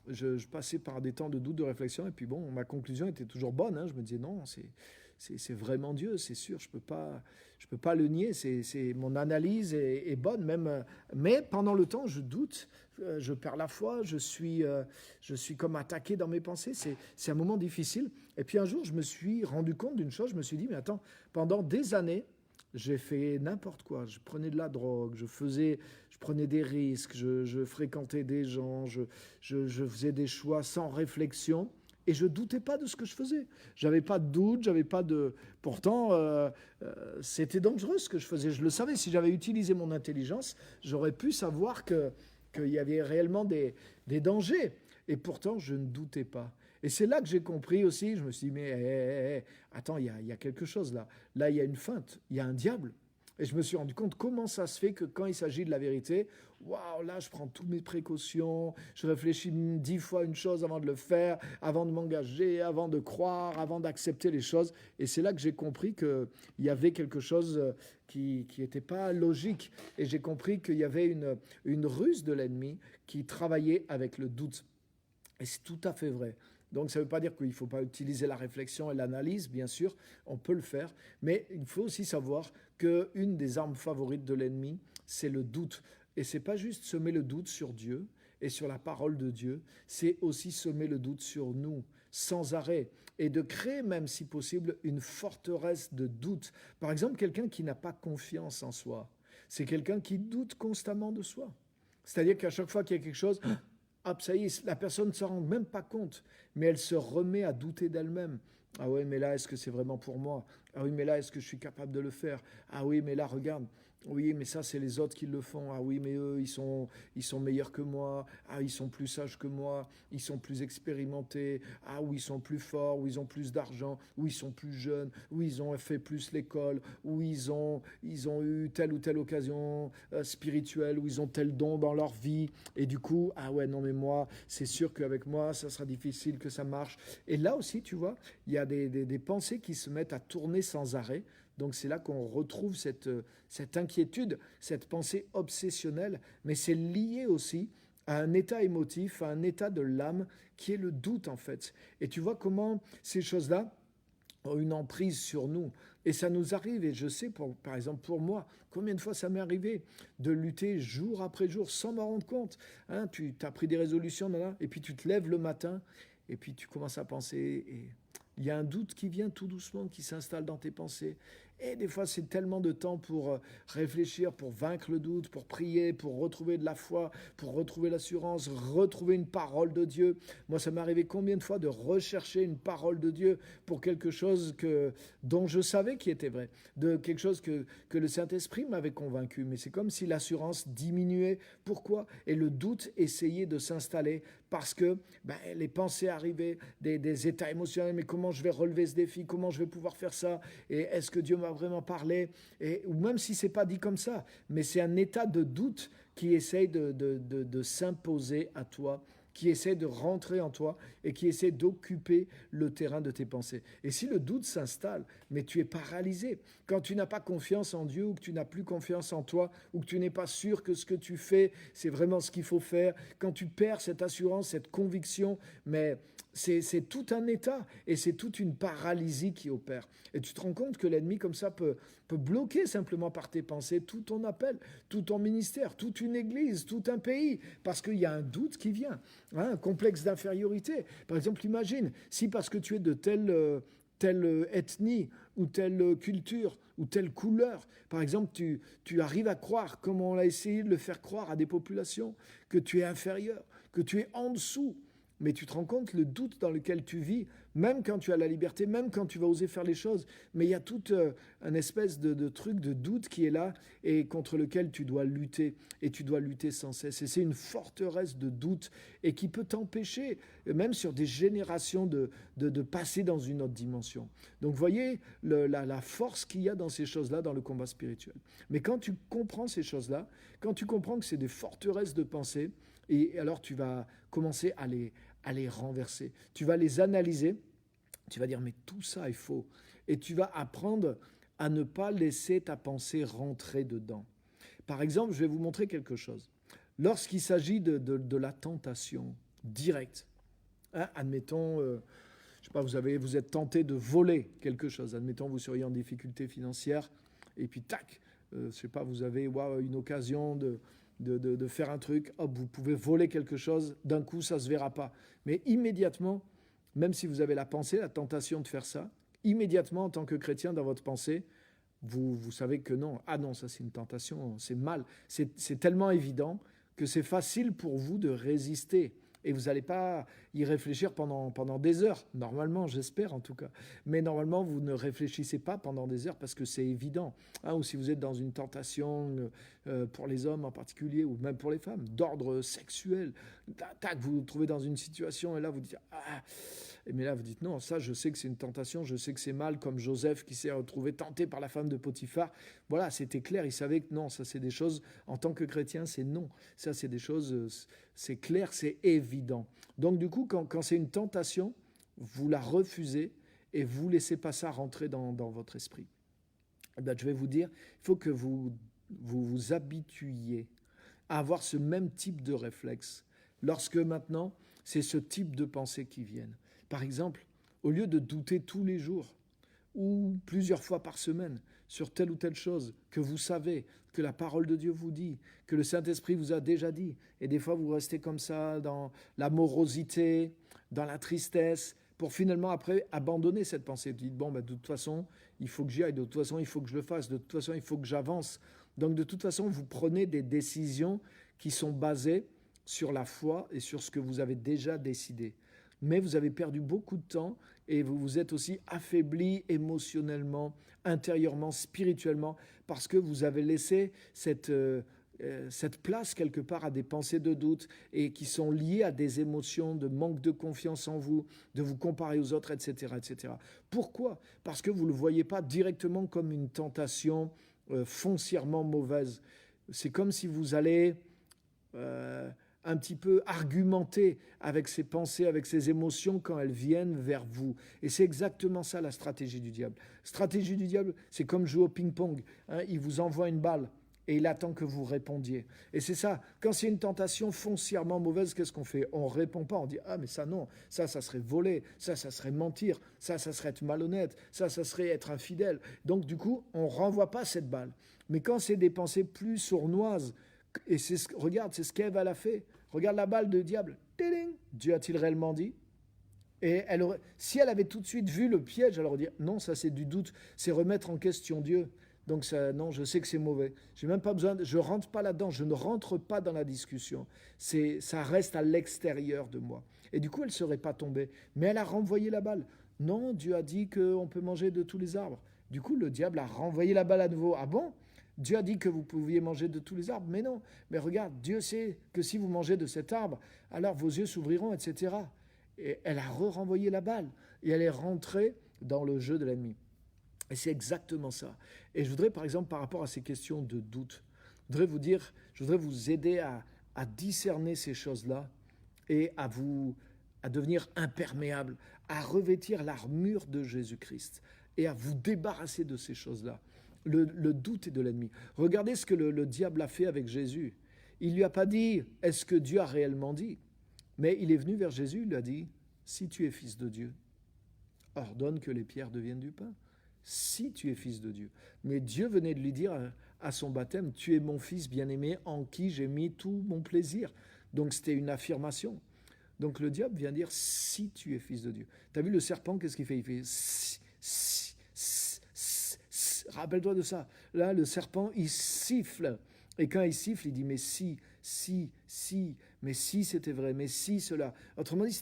S1: je passais par des temps de doute, de réflexion, et puis bon, ma conclusion était toujours bonne. Hein. Je me disais, non, c'est vraiment Dieu, c'est sûr, je peux pas le nier, mon analyse est bonne, même, mais pendant le temps, je doute, je perds la foi, je suis comme attaqué dans mes pensées, c'est un moment difficile. Et puis un jour, je me suis rendu compte d'une chose, je me suis dit, mais attends, pendant des années, j'ai fait n'importe quoi, je prenais de la drogue, je prenais des risques, je fréquentais des gens, je faisais des choix sans réflexion. Et je ne doutais pas de ce que je faisais. J'avais pas de doute, j'avais pas de... Pourtant, c'était dangereux ce que je faisais. Je le savais. Si j'avais utilisé mon intelligence, j'aurais pu savoir qu'il y avait réellement des dangers. Et pourtant, je ne doutais pas. Et c'est là que j'ai compris aussi. Je me suis dit, mais attends, il y a quelque chose là. Là, il y a une feinte. Il y a un diable. Et je me suis rendu compte comment ça se fait que quand il s'agit de la vérité, waouh, là, je prends toutes mes précautions, je réfléchis 10 fois une chose avant de le faire, avant de m'engager, avant de croire, avant d'accepter les choses. Et c'est là que j'ai compris qu'il y avait quelque chose qui n'était pas logique. Et j'ai compris qu'il y avait une ruse de l'ennemi qui travaillait avec le doute. Et c'est tout à fait vrai. Donc ça ne veut pas dire qu'il ne faut pas utiliser la réflexion et l'analyse, bien sûr, on peut le faire, mais il faut aussi savoir qu'une des armes favorites de l'ennemi, c'est le doute. Et ce n'est pas juste semer le doute sur Dieu et sur la parole de Dieu, c'est aussi semer le doute sur nous, sans arrêt, et de créer même, si possible, une forteresse de doute. Par exemple, quelqu'un qui n'a pas confiance en soi, c'est quelqu'un qui doute constamment de soi. C'est-à-dire qu'à chaque fois qu'il y a quelque chose... Hop, ça y est, la personne ne s'en rend même pas compte, mais elle se remet à douter d'elle-même. Ah oui, mais là, est-ce que c'est vraiment pour moi? Ah oui, mais là, est-ce que je suis capable de le faire? Ah oui, mais là, regarde. Oui, mais ça, c'est les autres qui le font. Ah oui, mais eux, ils sont meilleurs que moi. Ah, ils sont plus sages que moi. Ils sont plus expérimentés. Ah, ou ils sont plus forts, ou ils ont plus d'argent, ou ils sont plus jeunes, ou ils ont fait plus l'école, ou ils ont eu telle ou telle occasion spirituelle, ou ils ont tel don dans leur vie. Et du coup, ah ouais, non, mais moi, c'est sûr qu'avec moi, ça sera difficile que ça marche. Et là aussi, tu vois, il y a des pensées qui se mettent à tourner sans arrêt. Donc c'est là qu'on retrouve cette inquiétude, cette pensée obsessionnelle, mais c'est lié aussi à un état émotif, à un état de l'âme qui est le doute en fait. Et tu vois comment ces choses-là ont une emprise sur nous. Et ça nous arrive, et je sais, par exemple pour moi, combien de fois ça m'est arrivé de lutter jour après jour sans m'en rendre compte. Hein, tu as pris des résolutions, et puis tu te lèves le matin, et puis tu commences à penser... Et il y a un doute qui vient tout doucement, qui s'installe dans tes pensées. Et des fois, c'est tellement de temps pour réfléchir, pour vaincre le doute, pour prier, pour retrouver de la foi, pour retrouver l'assurance, retrouver une parole de Dieu. Moi, ça m'est arrivé combien de fois de rechercher une parole de Dieu pour quelque chose dont je savais qui était vrai, de quelque chose que le Saint-Esprit m'avait convaincu. Mais c'est comme si l'assurance diminuait. Pourquoi? Et le doute essayait de s'installer parce que les pensées arrivaient, des états émotionnels. Mais comment je vais relever ce défi? Comment je vais pouvoir faire ça? Et est-ce que Dieu m'a vraiment parlé? Ou même si c'est pas dit comme ça, mais c'est un état de doute qui essaye de s'imposer à toi, qui essaie de rentrer en toi et qui essaie d'occuper le terrain de tes pensées. Et si le doute s'installe, mais tu es paralysé, quand tu n'as pas confiance en Dieu ou que tu n'as plus confiance en toi ou que tu n'es pas sûr que ce que tu fais, c'est vraiment ce qu'il faut faire, quand tu perds cette assurance, cette conviction, mais c'est tout un état et c'est toute une paralysie qui opère. Et tu te rends compte que l'ennemi comme ça peut bloquer simplement par tes pensées tout ton appel, tout ton ministère, toute une église, tout un pays, parce qu'il y a un doute qui vient, hein, un complexe d'infériorité. Par exemple, imagine, si parce que tu es de telle ethnie ou telle culture ou telle couleur, par exemple, tu arrives à croire, comme on a essayé de le faire croire à des populations, que tu es inférieur, que tu es en dessous. Mais tu te rends compte le doute dans lequel tu vis, même quand tu as la liberté, même quand tu vas oser faire les choses, mais il y a tout un espèce de truc de doute qui est là et contre lequel tu dois lutter, et tu dois lutter sans cesse. Et c'est une forteresse de doute et qui peut t'empêcher, même sur des générations, de passer dans une autre dimension. Donc voyez la force qu'il y a dans ces choses-là, dans le combat spirituel. Mais quand tu comprends ces choses-là, quand tu comprends que c'est des forteresses de pensée, et alors tu vas commencer à les renverser. Tu vas les analyser, tu vas dire mais tout ça est faux. Et tu vas apprendre à ne pas laisser ta pensée rentrer dedans. Par exemple, je vais vous montrer quelque chose. Lorsqu'il s'agit de la tentation directe, hein, admettons, je sais pas, vous êtes tenté de voler quelque chose. Admettons, vous seriez en difficulté financière et puis tac, je sais pas, vous avez une occasion de faire un truc, hop, vous pouvez voler quelque chose, d'un coup, ça ne se verra pas. Mais immédiatement, même si vous avez la pensée, la tentation de faire ça, immédiatement, en tant que chrétien, dans votre pensée, vous savez que non. Ah non, ça c'est une tentation, c'est mal. C'est tellement évident que c'est facile pour vous de résister. Et vous n'allez pas y réfléchir pendant des heures, normalement, j'espère en tout cas. Mais normalement, vous ne réfléchissez pas pendant des heures parce que c'est évident. Hein, ou si vous êtes dans une tentation, pour les hommes en particulier, ou même pour les femmes, d'ordre sexuel, tac, vous vous trouvez dans une situation et là vous dites « Ah !» Mais là vous dites « Non, ça je sais que c'est une tentation, je sais que c'est mal », comme Joseph qui s'est retrouvé tenté par la femme de Potiphar. Voilà, c'était clair, il savait que non, ça c'est des choses, en tant que chrétien, c'est non. Ça c'est des choses, c'est clair, c'est évident. Donc du coup, quand c'est une tentation, vous la refusez et vous ne laissez pas ça rentrer dans votre esprit. Eh bien, je vais vous dire, il faut que vous vous habituiez à avoir ce même type de réflexe lorsque maintenant, c'est ce type de pensée qui viennent. Par exemple, au lieu de douter tous les jours ou plusieurs fois par semaine sur telle ou telle chose que vous savez, que la parole de Dieu vous dit, que le Saint-Esprit vous a déjà dit, et des fois vous restez comme ça dans la morosité, dans la tristesse, pour finalement après abandonner cette pensée. Vous dites, bon, de toute façon, il faut que j'y aille, de toute façon, il faut que je le fasse, de toute façon, il faut que j'avance. Donc de toute façon, vous prenez des décisions qui sont basées sur la foi et sur ce que vous avez déjà décidé. Mais vous avez perdu beaucoup de temps et vous vous êtes aussi affaibli émotionnellement, intérieurement, spirituellement, parce que vous avez laissé cette place quelque part à des pensées de doute et qui sont liées à des émotions de manque de confiance en vous, de vous comparer aux autres, etc. etc. Pourquoi ? Parce que vous ne le voyez pas directement comme une tentation foncièrement mauvaise. C'est comme si vous allez un petit peu argumenter avec ses pensées, avec ses émotions quand elles viennent vers vous. Et c'est exactement ça la stratégie du diable. Stratégie du diable, c'est comme jouer au ping-pong. Hein, il vous envoie une balle et il attend que vous répondiez. Et c'est ça, quand c'est une tentation foncièrement mauvaise, qu'est-ce qu'on fait ? On ne répond pas, on dit « Ah mais ça non, ça serait voler, ça serait mentir, ça serait être malhonnête, ça serait être infidèle. » Donc du coup, on ne renvoie pas cette balle. Mais quand c'est des pensées plus sournoises, et regarde, c'est ce qu'Ève a fait. Regarde la balle de diable. Téling, Dieu a-t-il réellement dit ? Et si elle avait tout de suite vu le piège, elle aurait dit non, ça c'est du doute, c'est remettre en question Dieu. Donc ça, non, je sais que c'est mauvais. J'ai même pas besoin, je rentre pas là-dedans, je ne rentre pas dans la discussion. Ça reste à l'extérieur de moi. Et du coup, elle serait pas tombée. Mais elle a renvoyé la balle. Non, Dieu a dit qu'on peut manger de tous les arbres. Du coup, le diable a renvoyé la balle à nouveau. Ah bon ? Dieu a dit que vous pouviez manger de tous les arbres, mais non. Mais regarde, Dieu sait que si vous mangez de cet arbre, alors vos yeux s'ouvriront, etc. Et elle a renvoyé la balle. Et elle est rentrée dans le jeu de l'ennemi. Et c'est exactement ça. Et je voudrais, par exemple, par rapport à ces questions de doute, je voudrais vous aider à discerner ces choses-là et à devenir imperméable, à revêtir l'armure de Jésus-Christ et à vous débarrasser de ces choses-là. Le doute est de l'ennemi. Regardez ce que le diable a fait avec Jésus. Il ne lui a pas dit « Est-ce que Dieu a réellement dit ?» Mais il est venu vers Jésus, il lui a dit « Si tu es fils de Dieu, ordonne que les pierres deviennent du pain. Si tu es fils de Dieu. » Mais Dieu venait de lui dire à son baptême « Tu es mon fils bien-aimé en qui j'ai mis tout mon plaisir. » Donc c'était une affirmation. Donc le diable vient dire « Si tu es fils de Dieu. » Tu as vu le serpent, qu'est-ce qu'il fait? Il fait « Rappelle-toi de ça. » Là, le serpent, il siffle. Et quand il siffle, il dit « Mais si, mais si c'était vrai, mais si cela. » Autrement dit,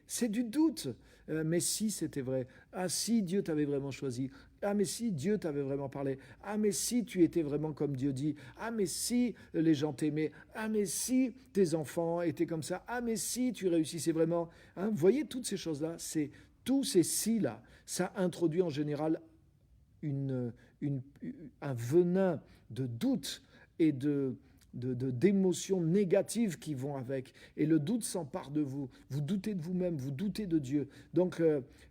S1: c'est du doute. Mais si c'était vrai. Ah, si Dieu t'avait vraiment choisi. Ah, mais si Dieu t'avait vraiment parlé. Ah, mais si tu étais vraiment comme Dieu dit. Ah, mais si les gens t'aimaient. Ah, mais si tes enfants étaient comme ça. Ah, mais si tu réussissais vraiment. Hein, vous voyez, toutes ces choses-là, tous ces si-là, ça introduit en général un venin de doute et d'émotions négatives qui vont avec. Et le doute s'empare de vous. Vous doutez de vous-même, vous doutez de Dieu. Donc,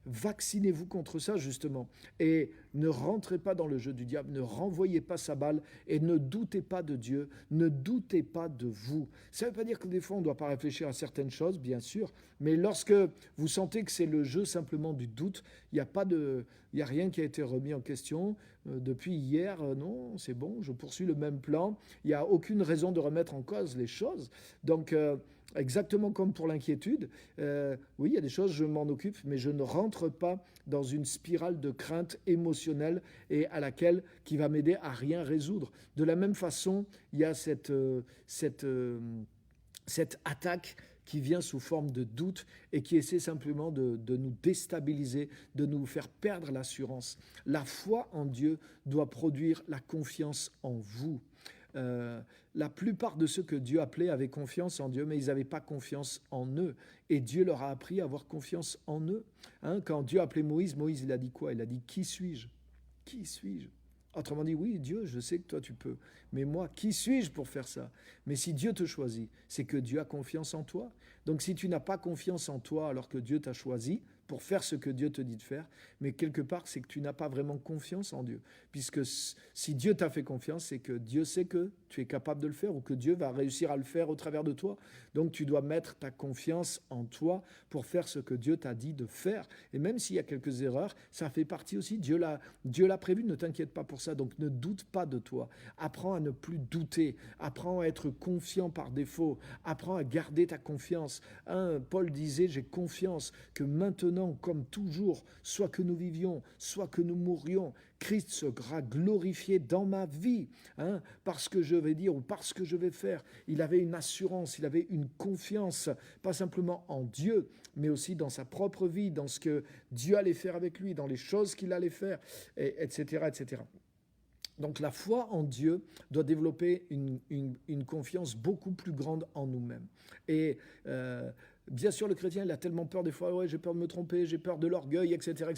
S1: vaccinez-vous contre ça, justement. Et ne rentrez pas dans le jeu du diable, ne renvoyez pas sa balle et ne doutez pas de Dieu, ne doutez pas de vous. Ça ne veut pas dire que des fois, on ne doit pas réfléchir à certaines choses, bien sûr, mais lorsque vous sentez que c'est le jeu simplement du doute, il n'y a rien qui a été remis en question. Depuis hier, non, c'est bon, je poursuis le même plan. Il n'y a aucune raison de remettre en cause les choses. Donc, exactement comme pour l'inquiétude, oui, il y a des choses, je m'en occupe, mais je ne rentre pas dans une spirale de crainte émotionnelle et qui va m'aider à rien résoudre. De la même façon, il y a cette attaque qui vient sous forme de doute et qui essaie simplement de nous déstabiliser, de nous faire perdre l'assurance. La foi en Dieu doit produire la confiance en vous. La plupart de ceux que Dieu appelait avaient confiance en Dieu, mais ils n'avaient pas confiance en eux. Et Dieu leur a appris à avoir confiance en eux. Hein, quand Dieu a appelé Moïse, il a dit quoi? Il a dit « Qui suis-je? Qui suis-je » Autrement dit, oui, Dieu, je sais que toi tu peux. Mais moi, qui suis-je pour faire ça? Mais si Dieu te choisit, c'est que Dieu a confiance en toi. Donc si tu n'as pas confiance en toi alors que Dieu t'a choisi pour faire ce que Dieu te dit de faire, mais quelque part, c'est que tu n'as pas vraiment confiance en Dieu. Puisque si Dieu t'a fait confiance, c'est que Dieu sait que tu es capable de le faire ou que Dieu va réussir à le faire au travers de toi. Donc tu dois mettre ta confiance en toi pour faire ce que Dieu t'a dit de faire. Et même s'il y a quelques erreurs, ça fait partie aussi. Dieu l'a prévu, ne t'inquiète pas pour ça. Donc ne doute pas de toi. Apprends à ne plus douter. Apprends à être confiant par défaut. Apprends à garder ta confiance. Hein, Paul disait, j'ai confiance que maintenant, comme toujours, soit que nous vivions, soit que nous mourions, Christ sera glorifié dans ma vie, hein, parce que je vais dire ou parce que je vais faire. Il avait une assurance, il avait une confiance, pas simplement en Dieu, mais aussi dans sa propre vie, dans ce que Dieu allait faire avec lui, dans les choses qu'il allait faire, etc., etc. Donc la foi en Dieu doit développer une confiance beaucoup plus grande en nous-mêmes. Et bien sûr, le chrétien, il a tellement peur des fois, ouais, j'ai peur de me tromper, j'ai peur de l'orgueil, etc.,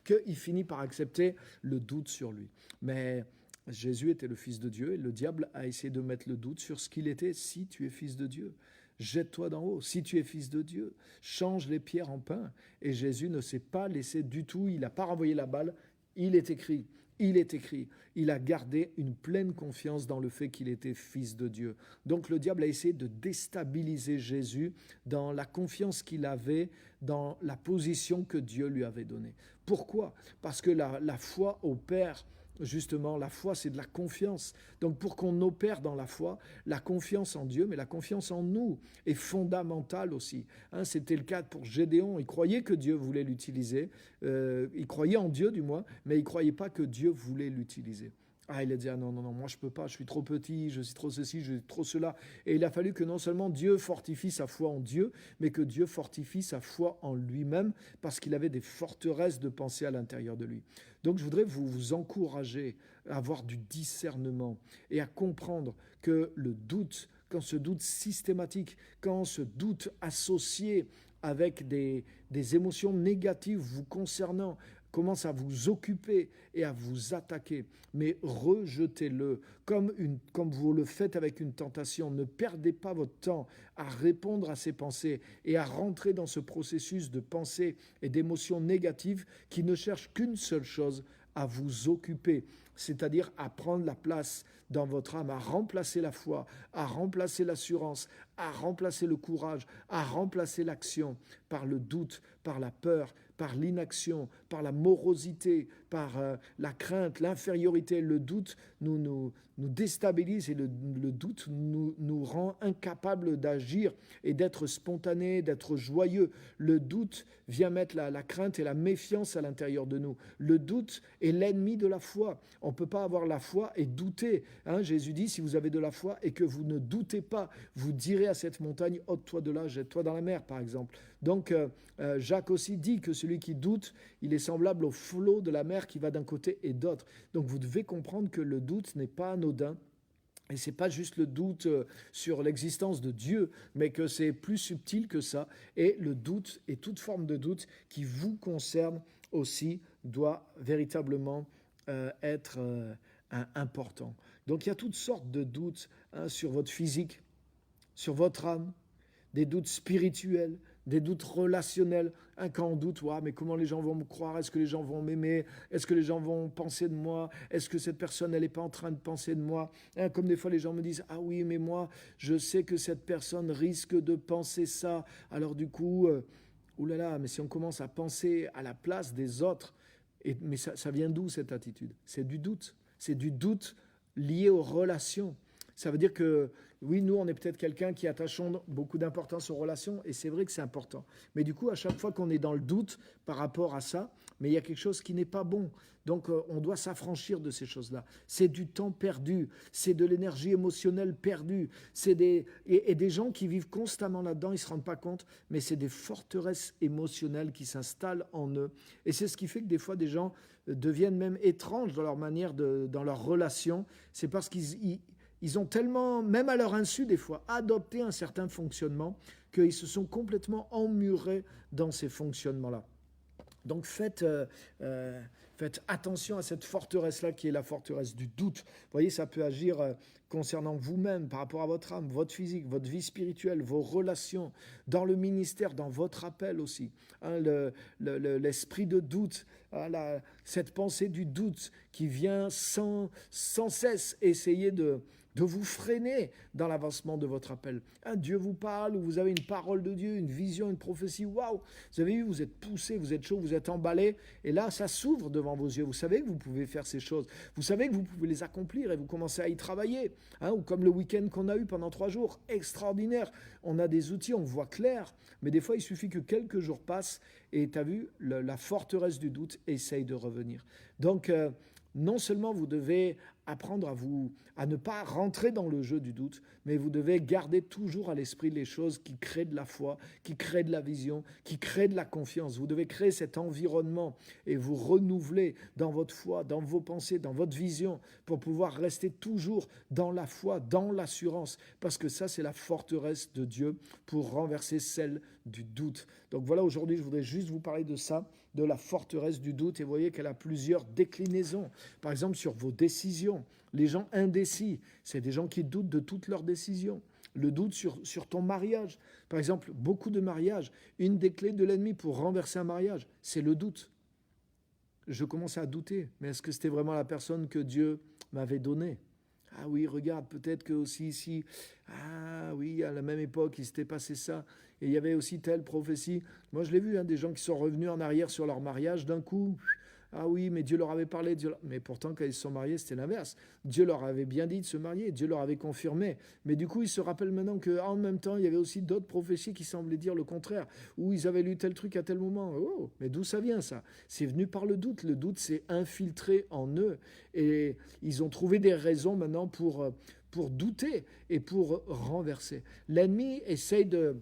S1: qu'il finit par accepter le doute sur lui. Mais Jésus était le Fils de Dieu et le diable a essayé de mettre le doute sur ce qu'il était. Si tu es Fils de Dieu, jette-toi d'en haut. Si tu es Fils de Dieu, change les pierres en pain. Et Jésus ne s'est pas laissé du tout, il n'a pas renvoyé la balle, il est écrit. Il est écrit, il a gardé une pleine confiance dans le fait qu'il était fils de Dieu. Donc le diable a essayé de déstabiliser Jésus dans la confiance qu'il avait dans la position que Dieu lui avait donnée. Pourquoi? Parce que la foi opère. Justement, la foi, c'est de la confiance. Donc, pour qu'on opère dans la foi, la confiance en Dieu, mais la confiance en nous est fondamentale aussi. Hein, c'était le cas pour Gédéon. Il croyait que Dieu voulait l'utiliser. Il croyait en Dieu, du moins, mais il ne croyait pas que Dieu voulait l'utiliser. Ah, il a dit, ah non, moi je ne peux pas, je suis trop petit, je suis trop ceci, je suis trop cela. Et il a fallu que non seulement Dieu fortifie sa foi en Dieu, mais que Dieu fortifie sa foi en lui-même, parce qu'il avait des forteresses de pensée à l'intérieur de lui. Donc je voudrais vous encourager à avoir du discernement et à comprendre que le doute, quand ce doute systématique, quand ce doute associé avec des émotions négatives vous concernant, commence à vous occuper et à vous attaquer, mais rejetez-le comme vous le faites avec une tentation. Ne perdez pas votre temps à répondre à ces pensées et à rentrer dans ce processus de pensées et d'émotions négatives qui ne cherchent qu'une seule chose, à vous occuper, c'est-à-dire à prendre la place dans votre âme, à remplacer la foi, à remplacer l'assurance, à remplacer le courage, à remplacer l'action par le doute, par la peur, par l'inaction, par la morosité, par la crainte, l'infériorité. Le doute nous déstabilise et le doute nous rend incapables d'agir et d'être spontanés, d'être joyeux. Le doute vient mettre la crainte et la méfiance à l'intérieur de nous. Le doute est l'ennemi de la foi. On ne peut pas avoir la foi et douter. Jésus dit, si vous avez de la foi et que vous ne doutez pas, vous direz à cette montagne, ôte-toi de là, jette-toi dans la mer, par exemple. Donc, Jacques aussi dit que celui qui doute, il est semblable au flot de la mer qui va d'un côté et d'autre. Donc, vous devez comprendre que le doute n'est pas anodin. Et ce n'est pas juste le doute sur l'existence de Dieu, mais que c'est plus subtil que ça. Et le doute et toute forme de doute qui vous concerne aussi doit véritablement être important. Donc il y a toutes sortes de doutes sur votre physique, sur votre âme, des doutes spirituels, des doutes relationnels. Quand on doute, mais comment les gens vont me croire? Est-ce que les gens vont m'aimer? Est-ce que les gens vont penser de moi? Est-ce que cette personne, elle n'est pas en train de penser de moi? Comme des fois les gens me disent, ah oui, mais moi, je sais que cette personne risque de penser ça. Alors du coup, oulala, mais si on commence à penser à la place des autres, mais ça vient d'où cette attitude? C'est du doute. C'est du doute lié aux relations. Ça veut dire que, oui, nous, on est peut-être quelqu'un qui attachons beaucoup d'importance aux relations, et c'est vrai que c'est important. Mais du coup, à chaque fois qu'on est dans le doute par rapport à ça, mais il y a quelque chose qui n'est pas bon. Donc, on doit s'affranchir de ces choses-là. C'est du temps perdu, c'est de l'énergie émotionnelle perdue, c'est des gens qui vivent constamment là-dedans, ils ne se rendent pas compte, mais c'est des forteresses émotionnelles qui s'installent en eux. Et c'est ce qui fait que des fois, des gens deviennent même étranges dans leur manière, dans leur relation. C'est parce qu'ils ont tellement, même à leur insu des fois, adopté un certain fonctionnement qu'ils se sont complètement emmurés dans ces fonctionnements-là. Donc faites attention à cette forteresse-là qui est la forteresse du doute. Vous voyez, ça peut agir concernant vous-même, par rapport à votre âme, votre physique, votre vie spirituelle, vos relations, dans le ministère, dans votre appel aussi. L'esprit de doute, cette pensée du doute qui vient sans cesse essayer de vous freiner dans l'avancement de votre appel. Dieu vous parle, ou vous avez une parole de Dieu, une vision, une prophétie, waouh, vous avez vu, vous êtes poussé, vous êtes chaud, vous êtes emballé, et là, ça s'ouvre devant vos yeux. Vous savez que vous pouvez faire ces choses, vous savez que vous pouvez les accomplir, et vous commencez à y travailler. Ou comme le week-end qu'on a eu pendant 3 jours, extraordinaire. On a des outils, on voit clair, mais des fois, il suffit que quelques jours passent, et tu as vu, la forteresse du doute essaye de revenir. Donc, non seulement vous devez apprendre à ne pas rentrer dans le jeu du doute, mais vous devez garder toujours à l'esprit les choses qui créent de la foi, qui créent de la vision, qui créent de la confiance. Vous devez créer cet environnement et vous renouveler dans votre foi, dans vos pensées, dans votre vision, pour pouvoir rester toujours dans la foi, dans l'assurance, parce que ça, c'est la forteresse de Dieu pour renverser celle du doute. Donc voilà, aujourd'hui, je voudrais juste vous parler de ça, de la forteresse du doute, et vous voyez qu'elle a plusieurs déclinaisons. Par exemple, sur vos décisions. Les gens indécis, c'est des gens qui doutent de toutes leurs décisions. Le doute sur ton mariage. Par exemple, beaucoup de mariages, une des clés de l'ennemi pour renverser un mariage, c'est le doute. Je commençais à douter, mais est-ce que c'était vraiment la personne que Dieu m'avait donnée? Ah oui, regarde, peut-être que aussi ici, ah oui, à la même époque, il s'était passé ça. Et il y avait aussi telle prophétie. Moi, je l'ai vu, des gens qui sont revenus en arrière sur leur mariage d'un coup. Ah oui, mais Dieu leur avait parlé. Mais pourtant, quand ils se sont mariés, c'était l'inverse. Dieu leur avait bien dit de se marier. Dieu leur avait confirmé. Mais du coup, ils se rappellent maintenant qu'en même temps, il y avait aussi d'autres prophéties qui semblaient dire le contraire. Ou ils avaient lu tel truc à tel moment. Oh, mais d'où ça vient, ça? C'est venu par le doute. Le doute s'est infiltré en eux. Et ils ont trouvé des raisons maintenant pour douter et pour renverser. L'ennemi essaye de...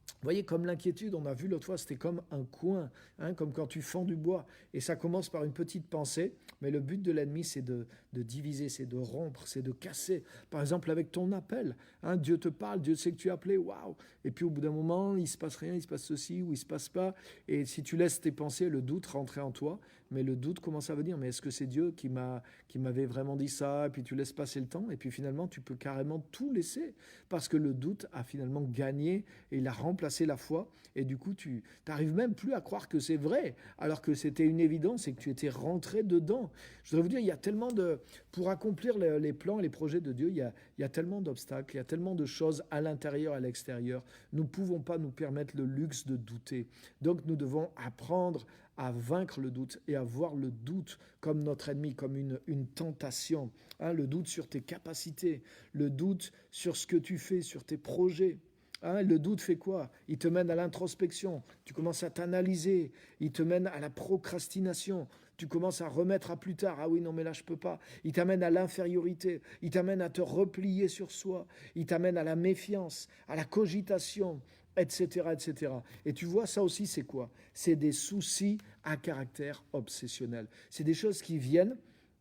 S1: Vous voyez, comme l'inquiétude, on a vu l'autre fois, c'était comme un coin, comme quand tu fends du bois. Et ça commence par une petite pensée, mais le but de l'ennemi, c'est de diviser, c'est de rompre, c'est de casser. Par exemple, avec ton appel, Dieu te parle, Dieu sait que tu es appelé, waouh. Et puis au bout d'un moment, il ne se passe rien, il se passe ceci ou il ne se passe pas. Et si tu laisses tes pensées, le doute rentrer en toi, mais le doute commence à venir. Mais est-ce que c'est Dieu qui m'avait vraiment dit ça? Et puis tu laisses passer le temps, et puis finalement tu peux carrément tout laisser, parce que le doute a finalement gagné, et il a remplacé la foi, et du coup tu n'arrives même plus à croire que c'est vrai, alors que c'était une évidence et que tu étais rentré dedans. Je voudrais vous dire, il y a tellement pour accomplir les plans et les projets de Dieu, il y a tellement d'obstacles, il y a tellement de choses à l'intérieur et à l'extérieur. Nous ne pouvons pas nous permettre le luxe de douter. Donc nous devons apprendre à vaincre le doute et à voir le doute comme notre ennemi, comme une tentation. Hein, le doute sur tes capacités, le doute sur ce que tu fais, sur tes projets. Hein, le doute fait quoi? Il te mène à l'introspection, tu commences à t'analyser, il te mène à la procrastination, tu commences à remettre à plus tard, ah oui non mais là je peux pas, il t'amène à l'infériorité, il t'amène à te replier sur soi, il t'amène à la méfiance, à la cogitation, etc., etc. Et tu vois, ça aussi c'est quoi? C'est des soucis à caractère obsessionnel. C'est des choses qui viennent,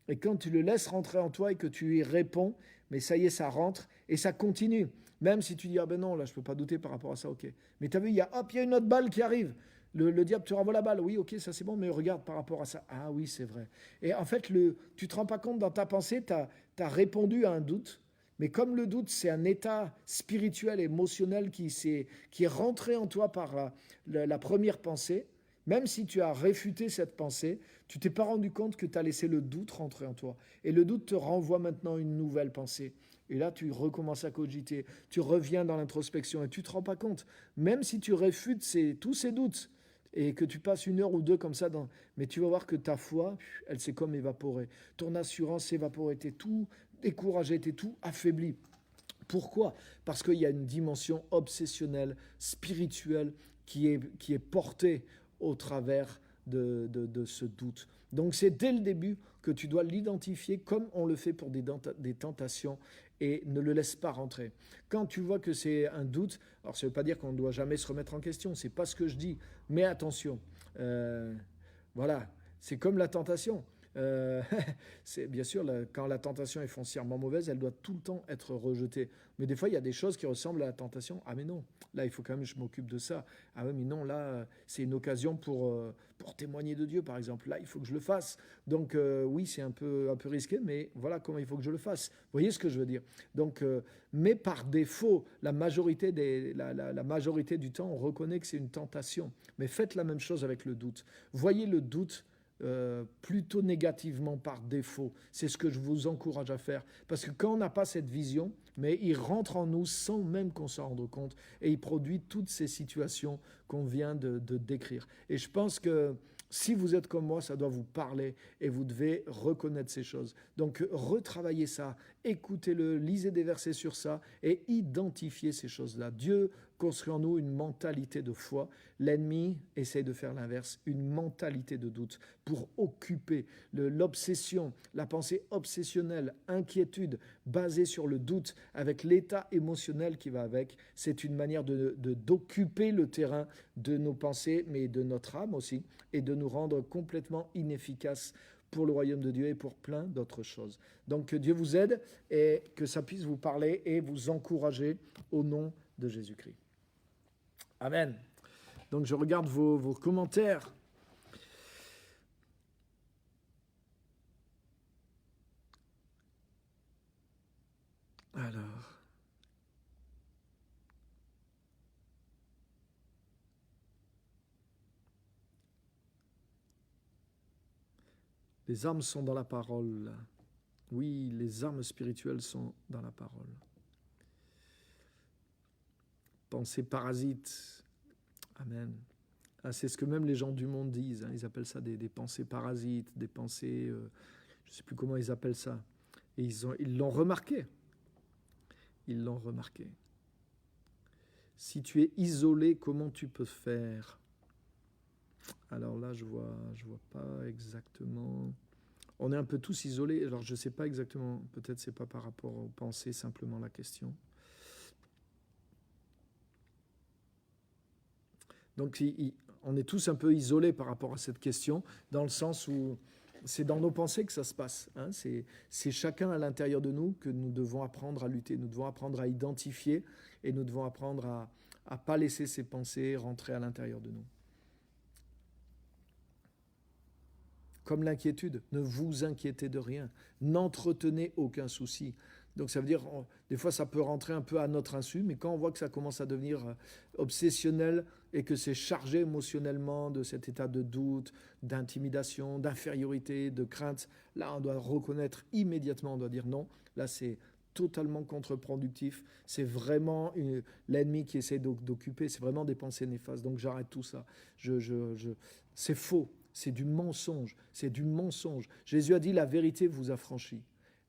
S1: et quand tu le laisses rentrer en toi et que tu y réponds, mais ça y est, ça rentre et ça continue. Même si tu dis, ah ben non, là je ne peux pas douter par rapport à ça, ok. Mais tu as vu, il y a une autre balle qui arrive. Le diable te renvoie la balle, oui, ok, ça c'est bon, mais regarde par rapport à ça. Ah oui, c'est vrai. Et en fait, tu ne te rends pas compte, dans ta pensée, tu as répondu à un doute. Mais comme le doute, c'est un état spirituel, émotionnel qui est rentré en toi par la première pensée, même si tu as réfuté cette pensée, tu t'es pas rendu compte que tu as laissé le doute rentrer en toi. Et le doute te renvoie maintenant une nouvelle pensée. Et là, tu recommences à cogiter, tu reviens dans l'introspection et tu ne te rends pas compte. Même si tu réfutes tous ces doutes et que tu passes 1 heure ou 2 comme ça, mais tu vas voir que ta foi, elle s'est comme évaporée. Ton assurance s'est évaporée, tu es tout découragé, tu es tout affaibli. Pourquoi? Parce qu'il y a une dimension obsessionnelle, spirituelle, qui est portée au travers de ce doute. Donc c'est dès le début que tu dois l'identifier comme on le fait pour des tentations et ne le laisse pas rentrer. Quand tu vois que c'est un doute, alors ça ne veut pas dire qu'on ne doit jamais se remettre en question, c'est pas ce que je dis, mais attention, voilà, c'est comme la tentation. C'est bien sûr, quand la tentation est foncièrement mauvaise, elle doit tout le temps être rejetée. Mais des fois, il y a des choses qui ressemblent à la tentation. Ah mais non, là, il faut quand même que je m'occupe de ça. Ah oui, mais non, là, c'est une occasion pour témoigner de Dieu, par exemple. Là, il faut que je le fasse. Donc oui, c'est un peu risqué, mais voilà comment il faut que je le fasse. Vous voyez ce que je veux dire? Donc, mais par défaut, la majorité du temps, on reconnaît que c'est une tentation. Mais faites la même chose avec le doute. Voyez le doute plutôt négativement par défaut. C'est ce que je vous encourage à faire. Parce que quand on n'a pas cette vision, mais il rentre en nous sans même qu'on s'en rende compte et il produit toutes ces situations qu'on vient de décrire. Et je pense que si vous êtes comme moi, ça doit vous parler et vous devez reconnaître ces choses. Donc retravaillez ça, écoutez-le, lisez des versets sur ça et identifiez ces choses-là. Dieu construit en nous une mentalité de foi. L'ennemi essaie de faire l'inverse, une mentalité de doute pour occuper l'obsession, la pensée obsessionnelle, inquiétude basée sur le doute avec l'état émotionnel qui va avec. C'est une manière d'occuper le terrain de nos pensées, mais de notre âme aussi, et de nous rendre complètement inefficaces pour le royaume de Dieu et pour plein d'autres choses. Donc que Dieu vous aide et que ça puisse vous parler et vous encourager au nom de Jésus-Christ. Amen. Donc je regarde vos commentaires. Alors. Les armes sont dans la parole. Oui, les armes spirituelles sont dans la parole. Pensée parasite. Amen. Ah, c'est ce que même les gens du monde disent. Hein. Ils appellent ça des pensées parasites, des pensées... je ne sais plus comment ils appellent ça. Et ils l'ont remarqué. Ils l'ont remarqué. Si tu es isolé, comment tu peux faire? Alors là, je vois pas exactement... On est un peu tous isolés. Alors, je ne sais pas exactement. Peut-être c'est pas par rapport aux pensées, simplement la question. Donc, on est tous un peu isolés par rapport à cette question, dans le sens où c'est dans nos pensées que ça se passe. Hein. C'est chacun à l'intérieur de nous que nous devons apprendre à lutter. Nous devons apprendre à identifier et nous devons apprendre à ne pas laisser ces pensées rentrer à l'intérieur de nous. comme l'inquiétude. Ne vous inquiétez de rien. N'entretenez aucun souci. Donc ça veut dire, des fois ça peut rentrer un peu à notre insu, mais quand on voit que ça commence à devenir obsessionnel et que c'est chargé émotionnellement de cet état de doute, d'intimidation, d'infériorité, de crainte, là on doit reconnaître immédiatement, on doit dire non, là c'est totalement contre-productif, c'est vraiment l'ennemi qui essaie d'occuper, c'est vraiment des pensées néfastes, donc j'arrête tout ça. C'est faux, c'est du mensonge, c'est du mensonge. Jésus a dit la vérité vous affranchit.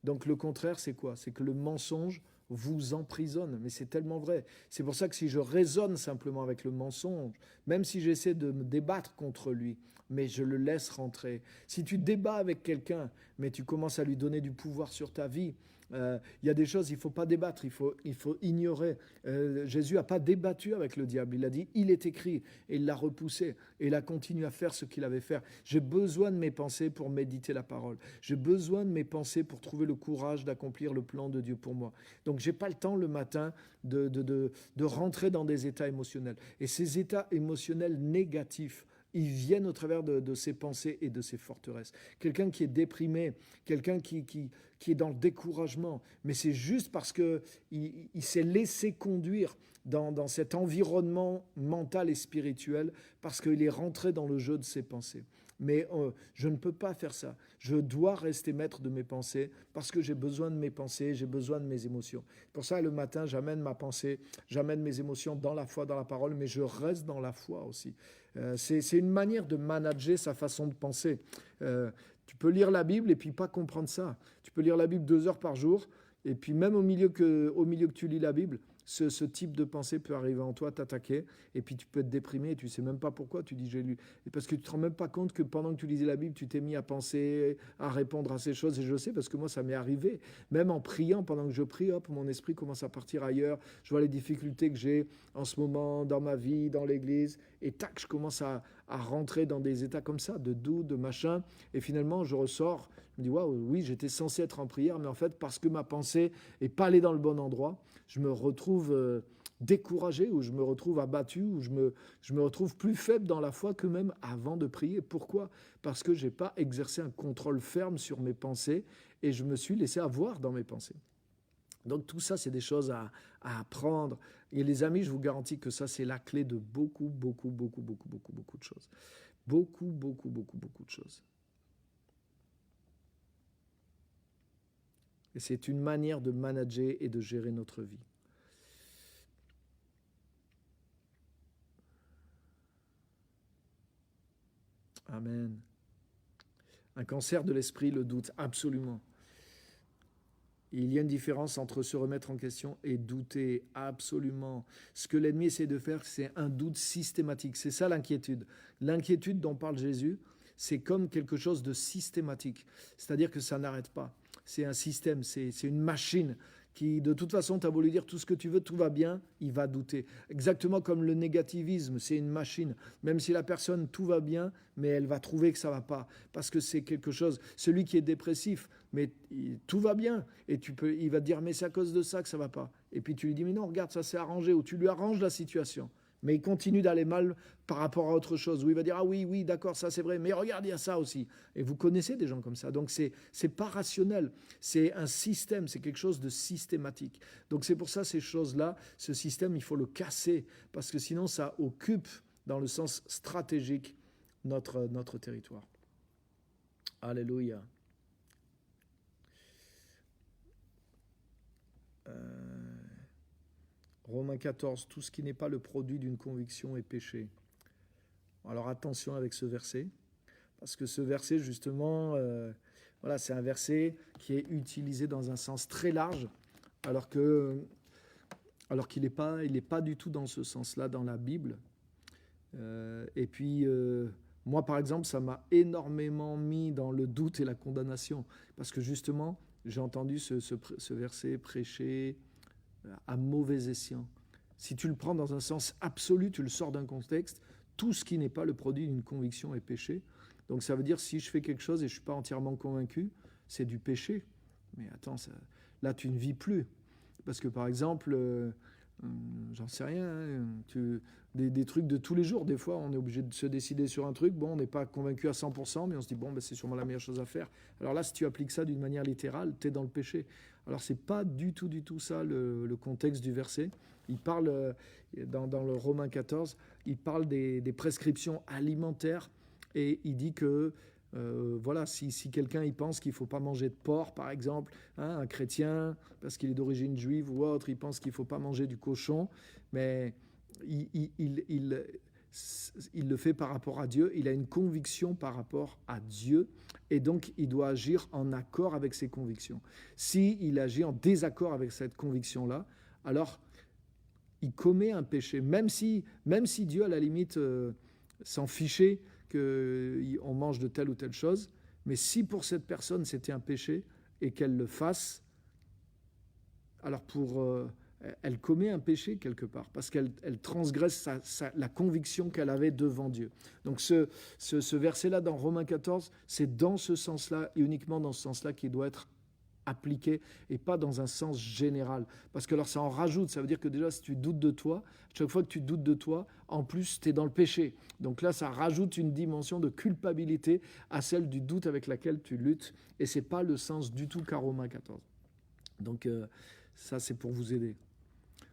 S1: Donc le contraire, c'est quoi? C'est que le mensonge vous emprisonne. Mais c'est tellement vrai. C'est pour ça que si je raisonne simplement avec le mensonge, même si j'essaie de me débattre contre lui, mais je le laisse rentrer. Si tu débats avec quelqu'un, mais tu commences à lui donner du pouvoir sur ta vie, il y a des choses, il ne faut pas débattre, il faut ignorer. Jésus n'a pas débattu avec le diable. Il a dit, il est écrit, et il l'a repoussé, et il a continué à faire ce qu'il avait fait. J'ai besoin de mes pensées pour méditer la parole. J'ai besoin de mes pensées pour trouver le courage d'accomplir le plan de Dieu pour moi. Donc, je n'ai pas le temps le matin de rentrer dans des états émotionnels. Et ces états émotionnels négatifs, ils viennent au travers de ses pensées et de ses forteresses. Quelqu'un qui est déprimé, quelqu'un qui est dans le découragement, mais c'est juste parce qu'il s'est laissé conduire dans cet environnement mental et spirituel, parce qu'il est rentré dans le jeu de ses pensées. Mais je ne peux pas faire ça. Je dois rester maître de mes pensées parce que j'ai besoin de mes pensées, j'ai besoin de mes émotions. Pour ça, le matin, j'amène ma pensée, j'amène mes émotions dans la foi, dans la parole, mais je reste dans la foi aussi. C'est une manière de manager sa façon de penser. Tu peux lire la Bible et puis pas comprendre ça. Tu peux lire la Bible 2 heures par jour et puis même au milieu que tu lis la Bible, ce type de pensée peut arriver en toi, t'attaquer, et puis tu peux être déprimé et tu ne sais même pas pourquoi tu dis j'ai lu. Et parce que tu ne te rends même pas compte que pendant que tu lisais la Bible, tu t'es mis à penser, à répondre à ces choses. Et je sais parce que moi, ça m'est arrivé. Même en priant, pendant que je prie, hop, mon esprit commence à partir ailleurs. Je vois les difficultés que j'ai en ce moment dans ma vie, dans l'église. Et tac, je commence à rentrer dans des états comme ça, de doute, de machin. Et finalement, je ressors. Je me dis, waouh, oui, j'étais censé être en prière, mais en fait, parce que ma pensée n'est pas allée dans le bon endroit, je me retrouve découragé, ou je me retrouve abattu, ou je me retrouve plus faible dans la foi que même avant de prier. Pourquoi? Parce que je n'ai pas exercé un contrôle ferme sur mes pensées et je me suis laissé avoir dans mes pensées. Donc tout ça, c'est des choses à apprendre. Et les amis, je vous garantis que ça, c'est la clé de beaucoup de choses. Beaucoup de choses. Et c'est une manière de manager et de gérer notre vie. Amen. Un cancer de l'esprit, le doute, absolument. Il y a une différence entre se remettre en question et douter, absolument. Ce que l'ennemi essaie de faire, c'est un doute systématique. C'est ça l'inquiétude. L'inquiétude dont parle Jésus, c'est comme quelque chose de systématique. C'est-à-dire que ça n'arrête pas. C'est un système, c'est une machine qui, de toute façon, tu as beau lui dire tout ce que tu veux, tout va bien, il va douter. Exactement comme le négativisme, c'est une machine. Même si la personne, tout va bien, mais elle va trouver que ça ne va pas. Parce que c'est quelque chose, celui qui est dépressif, mais tout va bien. Et il va te dire, mais c'est à cause de ça que ça ne va pas. Et puis tu lui dis, mais non, regarde, ça s'est arrangé. Ou tu lui arranges la situation. Mais il continue d'aller mal par rapport à autre chose. Où il va dire, ah oui, d'accord, ça c'est vrai, mais regarde, il y a ça aussi. Et vous connaissez des gens comme ça. Donc c'est pas rationnel, c'est un système, c'est quelque chose de systématique. Donc c'est pour ça, ces choses-là, ce système, il faut le casser, parce que sinon ça occupe, dans le sens stratégique, notre territoire. Alléluia. Romains 14, tout ce qui n'est pas le produit d'une conviction est péché. Alors attention avec ce verset, parce que ce verset justement, voilà, c'est un verset qui est utilisé dans un sens très large, alors qu'il n'est pas du tout dans ce sens-là dans la Bible. Et puis, moi par exemple, ça m'a énormément mis dans le doute et la condamnation, parce que justement, j'ai entendu ce verset prêché à mauvais escient. Si tu le prends dans un sens absolu, tu le sors d'un contexte, tout ce qui n'est pas le produit d'une conviction est péché. Donc ça veut dire si je fais quelque chose et je ne suis pas entièrement convaincu, c'est du péché. Mais attends, là tu ne vis plus. Parce que par exemple, J'en sais rien. Hein. Des trucs de tous les jours. Des fois, on est obligé de se décider sur un truc. Bon, on n'est pas convaincu à 100%, mais on se dit, bon, ben, c'est sûrement la meilleure chose à faire. Alors là, si tu appliques ça d'une manière littérale, tu es dans le péché. Alors, c'est pas du tout ça le contexte du verset. Il parle, dans le Romains 14, il parle des prescriptions alimentaires et il dit que voilà, si quelqu'un il pense qu'il ne faut pas manger de porc, par exemple, hein, un chrétien, parce qu'il est d'origine juive ou autre, il pense qu'il ne faut pas manger du cochon, mais il le fait par rapport à Dieu, il a une conviction par rapport à Dieu, et donc il doit agir en accord avec ses convictions. S'il agit en désaccord avec cette conviction-là, alors il commet un péché, même si Dieu, à la limite, s'en fichait qu'on mange de telle ou telle chose, mais si pour cette personne c'était un péché et qu'elle le fasse, alors elle commet un péché quelque part, parce qu'elle transgresse la conviction qu'elle avait devant Dieu. Donc ce verset-là dans Romains 14, c'est dans ce sens-là, et uniquement dans ce sens-là, qu'il doit être appliqué et pas dans un sens général. Parce que alors ça en rajoute, ça veut dire que déjà si tu doutes de toi, chaque fois que tu doutes de toi, en plus tu es dans le péché. Donc là ça rajoute une dimension de culpabilité à celle du doute avec laquelle tu luttes, et c'est pas le sens du tout qu'a Romains 14. Donc ça c'est pour vous aider.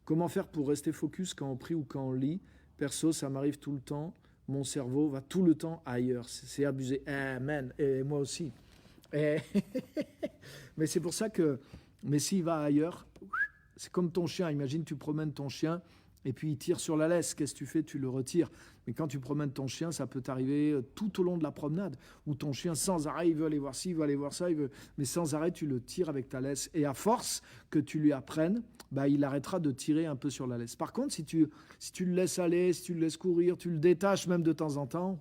S1: Comment faire pour rester focus quand on prie ou quand on lit? Perso, ça m'arrive tout le temps, mon cerveau va tout le temps ailleurs, c'est abusé. Amen, et moi aussi. Mais c'est pour ça que, mais s'il va ailleurs, c'est comme ton chien. Imagine, tu promènes ton chien et puis il tire sur la laisse. Qu'est-ce que tu fais? Tu le retires. Mais quand tu promènes ton chien, ça peut t'arriver tout au long de la promenade, où ton chien, sans arrêt, il veut aller voir ci, il veut aller voir ça, mais sans arrêt, tu le tires avec ta laisse. Et à force que tu lui apprennes, bah, il arrêtera de tirer un peu sur la laisse. Par contre, si tu le laisses aller, si tu le laisses courir, tu le détaches même de temps en temps,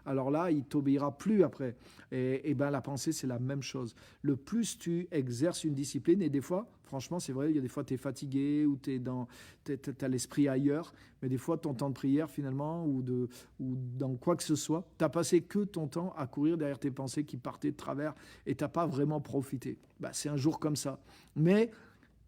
S1: alors là, il t'obéira plus après. Et ben, la pensée, c'est la même chose. Le plus tu exerces une discipline, et des fois, franchement, c'est vrai, il y a des fois, tu es fatigué ou tu as l'esprit ailleurs, mais des fois, ton temps de prière, finalement, ou dans quoi que ce soit, tu n'as passé que ton temps à courir derrière tes pensées qui partaient de travers et tu n'as pas vraiment profité. Bah, c'est un jour comme ça. Mais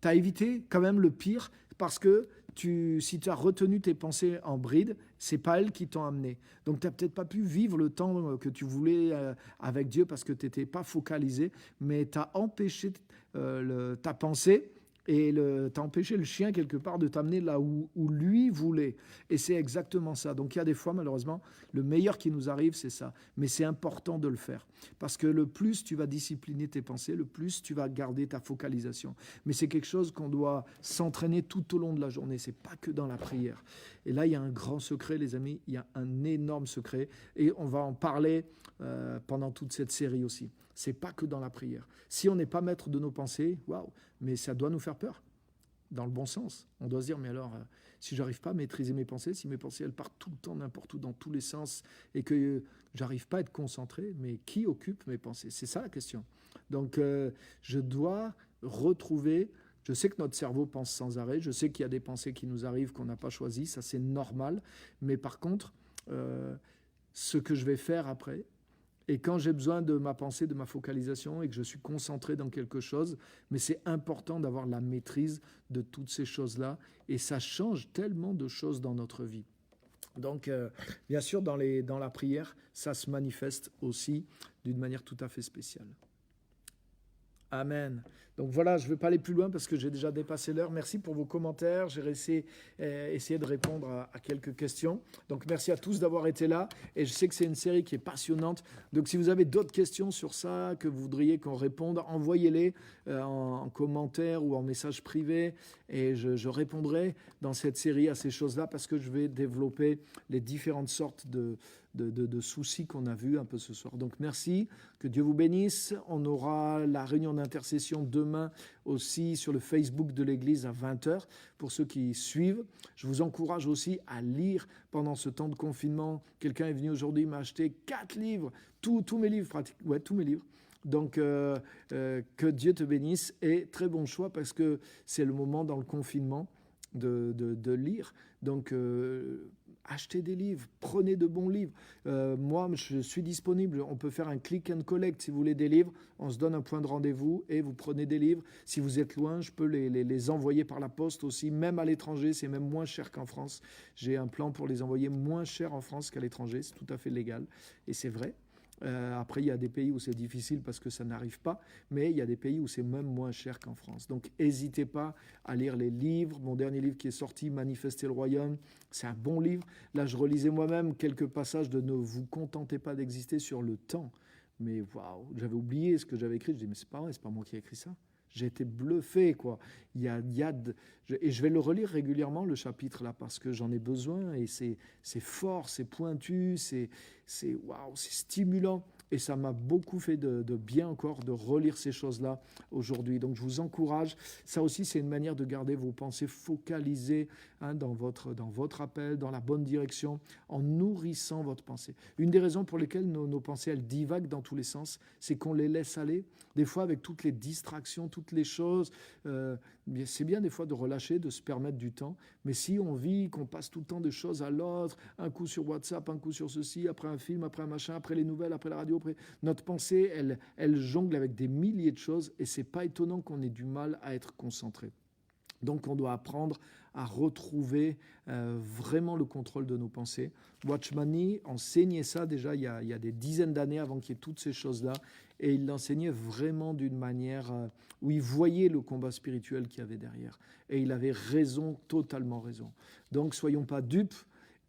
S1: tu as évité quand même le pire, parce que si tu as retenu tes pensées en bride, c'est pas elles qui t'ont amené. Donc tu n'as peut-être pas pu vivre le temps que tu voulais avec Dieu parce que tu n'étais pas focalisé, mais tu as empêché ta pensée et tu as empêché le chien quelque part de t'amener là où lui voulait. Et c'est exactement ça. Donc il y a des fois, malheureusement, le meilleur qui nous arrive, c'est ça. Mais c'est important de le faire. Parce que le plus tu vas discipliner tes pensées, le plus tu vas garder ta focalisation. Mais c'est quelque chose qu'on doit s'entraîner tout au long de la journée. C'est pas que dans la prière. Et là, il y a un grand secret, les amis. Il y a un énorme secret. Et on va en parler pendant toute cette série aussi. C'est pas que dans la prière. Si on n'est pas maître de nos pensées, waouh, mais ça doit nous faire peur, dans le bon sens. On doit se dire, mais alors, si j'arrive pas à maîtriser mes pensées, si mes pensées, elles partent tout le temps, n'importe où, dans tous les sens, et que j'arrive pas à être concentré, mais qui occupe mes pensées? C'est ça la question. Donc, je dois retrouver... Je sais que notre cerveau pense sans arrêt, je sais qu'il y a des pensées qui nous arrivent qu'on n'a pas choisies, ça c'est normal, mais par contre, ce que je vais faire après, et quand j'ai besoin de ma pensée, de ma focalisation, et que je suis concentré dans quelque chose, mais c'est important d'avoir la maîtrise de toutes ces choses-là, et ça change tellement de choses dans notre vie. Donc, bien sûr, dans la prière, ça se manifeste aussi d'une manière tout à fait spéciale. Amen. Donc voilà, je ne vais pas aller plus loin parce que j'ai déjà dépassé l'heure. Merci pour vos commentaires. J'ai essayé de répondre à quelques questions. Donc merci à tous d'avoir été là. Et je sais que c'est une série qui est passionnante. Donc si vous avez d'autres questions sur ça, que vous voudriez qu'on réponde, envoyez-les en commentaire ou en message privé. Et je répondrai dans cette série à ces choses-là parce que je vais développer les différentes sortes de soucis qu'on a vus un peu ce soir. Donc merci, que Dieu vous bénisse. On aura la réunion d'intercession demain aussi sur le Facebook de l'Église à 20h pour ceux qui suivent. Je vous encourage aussi à lire pendant ce temps de confinement. Quelqu'un est venu aujourd'hui, il m'a acheté 4 livres, tous mes livres pratiquement, ouais, tous mes livres. Donc, que Dieu te bénisse et très bon choix parce que c'est le moment dans le confinement de lire. Donc, achetez des livres, prenez de bons livres. Moi, je suis disponible. On peut faire un click and collect si vous voulez des livres. On se donne un point de rendez-vous et vous prenez des livres. Si vous êtes loin, je peux les envoyer par la poste aussi, même à l'étranger. C'est même moins cher qu'en France. J'ai un plan pour les envoyer moins cher en France qu'à l'étranger. C'est tout à fait légal et c'est vrai. Après, il y a des pays où c'est difficile parce que ça n'arrive pas, mais il y a des pays où c'est même moins cher qu'en France. Donc, n'hésitez pas à lire les livres. Mon dernier livre qui est sorti, Manifester le Royaume, c'est un bon livre. Là, je relisais moi-même quelques passages de Ne vous contentez pas d'exister sur le temps. Mais waouh, j'avais oublié ce que j'avais écrit. Je dis, mais c'est pas vrai, c'est pas moi qui ai écrit ça. J'ai été bluffé, quoi. Et je vais le relire régulièrement, le chapitre, là, parce que j'en ai besoin, et c'est fort, c'est pointu, c'est waouh, c'est stimulant. Et ça m'a beaucoup fait de bien encore de relire ces choses-là aujourd'hui. Donc je vous encourage. Ça aussi, c'est une manière de garder vos pensées focalisées dans votre appel, dans la bonne direction, en nourrissant votre pensée. Une des raisons pour lesquelles nos pensées, elles divaguent dans tous les sens, c'est qu'on les laisse aller. Des fois, avec toutes les distractions, toutes les choses, c'est bien des fois de relâcher, de se permettre du temps. Mais si on vit, qu'on passe tout le temps de choses à l'autre, un coup sur WhatsApp, un coup sur ceci, après un film, après un machin, après les nouvelles, après la radio, après... notre pensée, elle jongle avec des milliers de choses et c'est pas étonnant qu'on ait du mal à être concentré. Donc on doit apprendre à retrouver vraiment le contrôle de nos pensées. Watchman enseignait ça déjà il y a des dizaines d'années avant qu'il y ait toutes ces choses-là. Et il l'enseignait vraiment d'une manière où il voyait le combat spirituel qu'il y avait derrière. Et il avait raison, totalement raison. Donc soyons pas dupes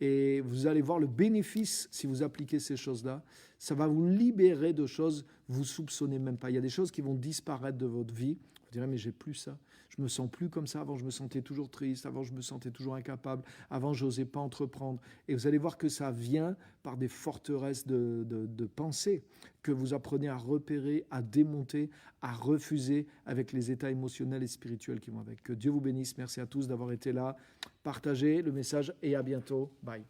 S1: et vous allez voir le bénéfice si vous appliquez ces choses-là. Ça va vous libérer de choses que vous ne soupçonnez même pas. Il y a des choses qui vont disparaître de votre vie. Vous direz, mais j'ai plus ça. Je me sens plus comme ça. Avant, je me sentais toujours triste. Avant, je me sentais toujours incapable. Avant, je n'osais pas entreprendre. Et vous allez voir que ça vient par des forteresses de pensée que vous apprenez à repérer, à démonter, à refuser avec les états émotionnels et spirituels qui vont avec. Que Dieu vous bénisse. Merci à tous d'avoir été là. Partagez le message et à bientôt. Bye.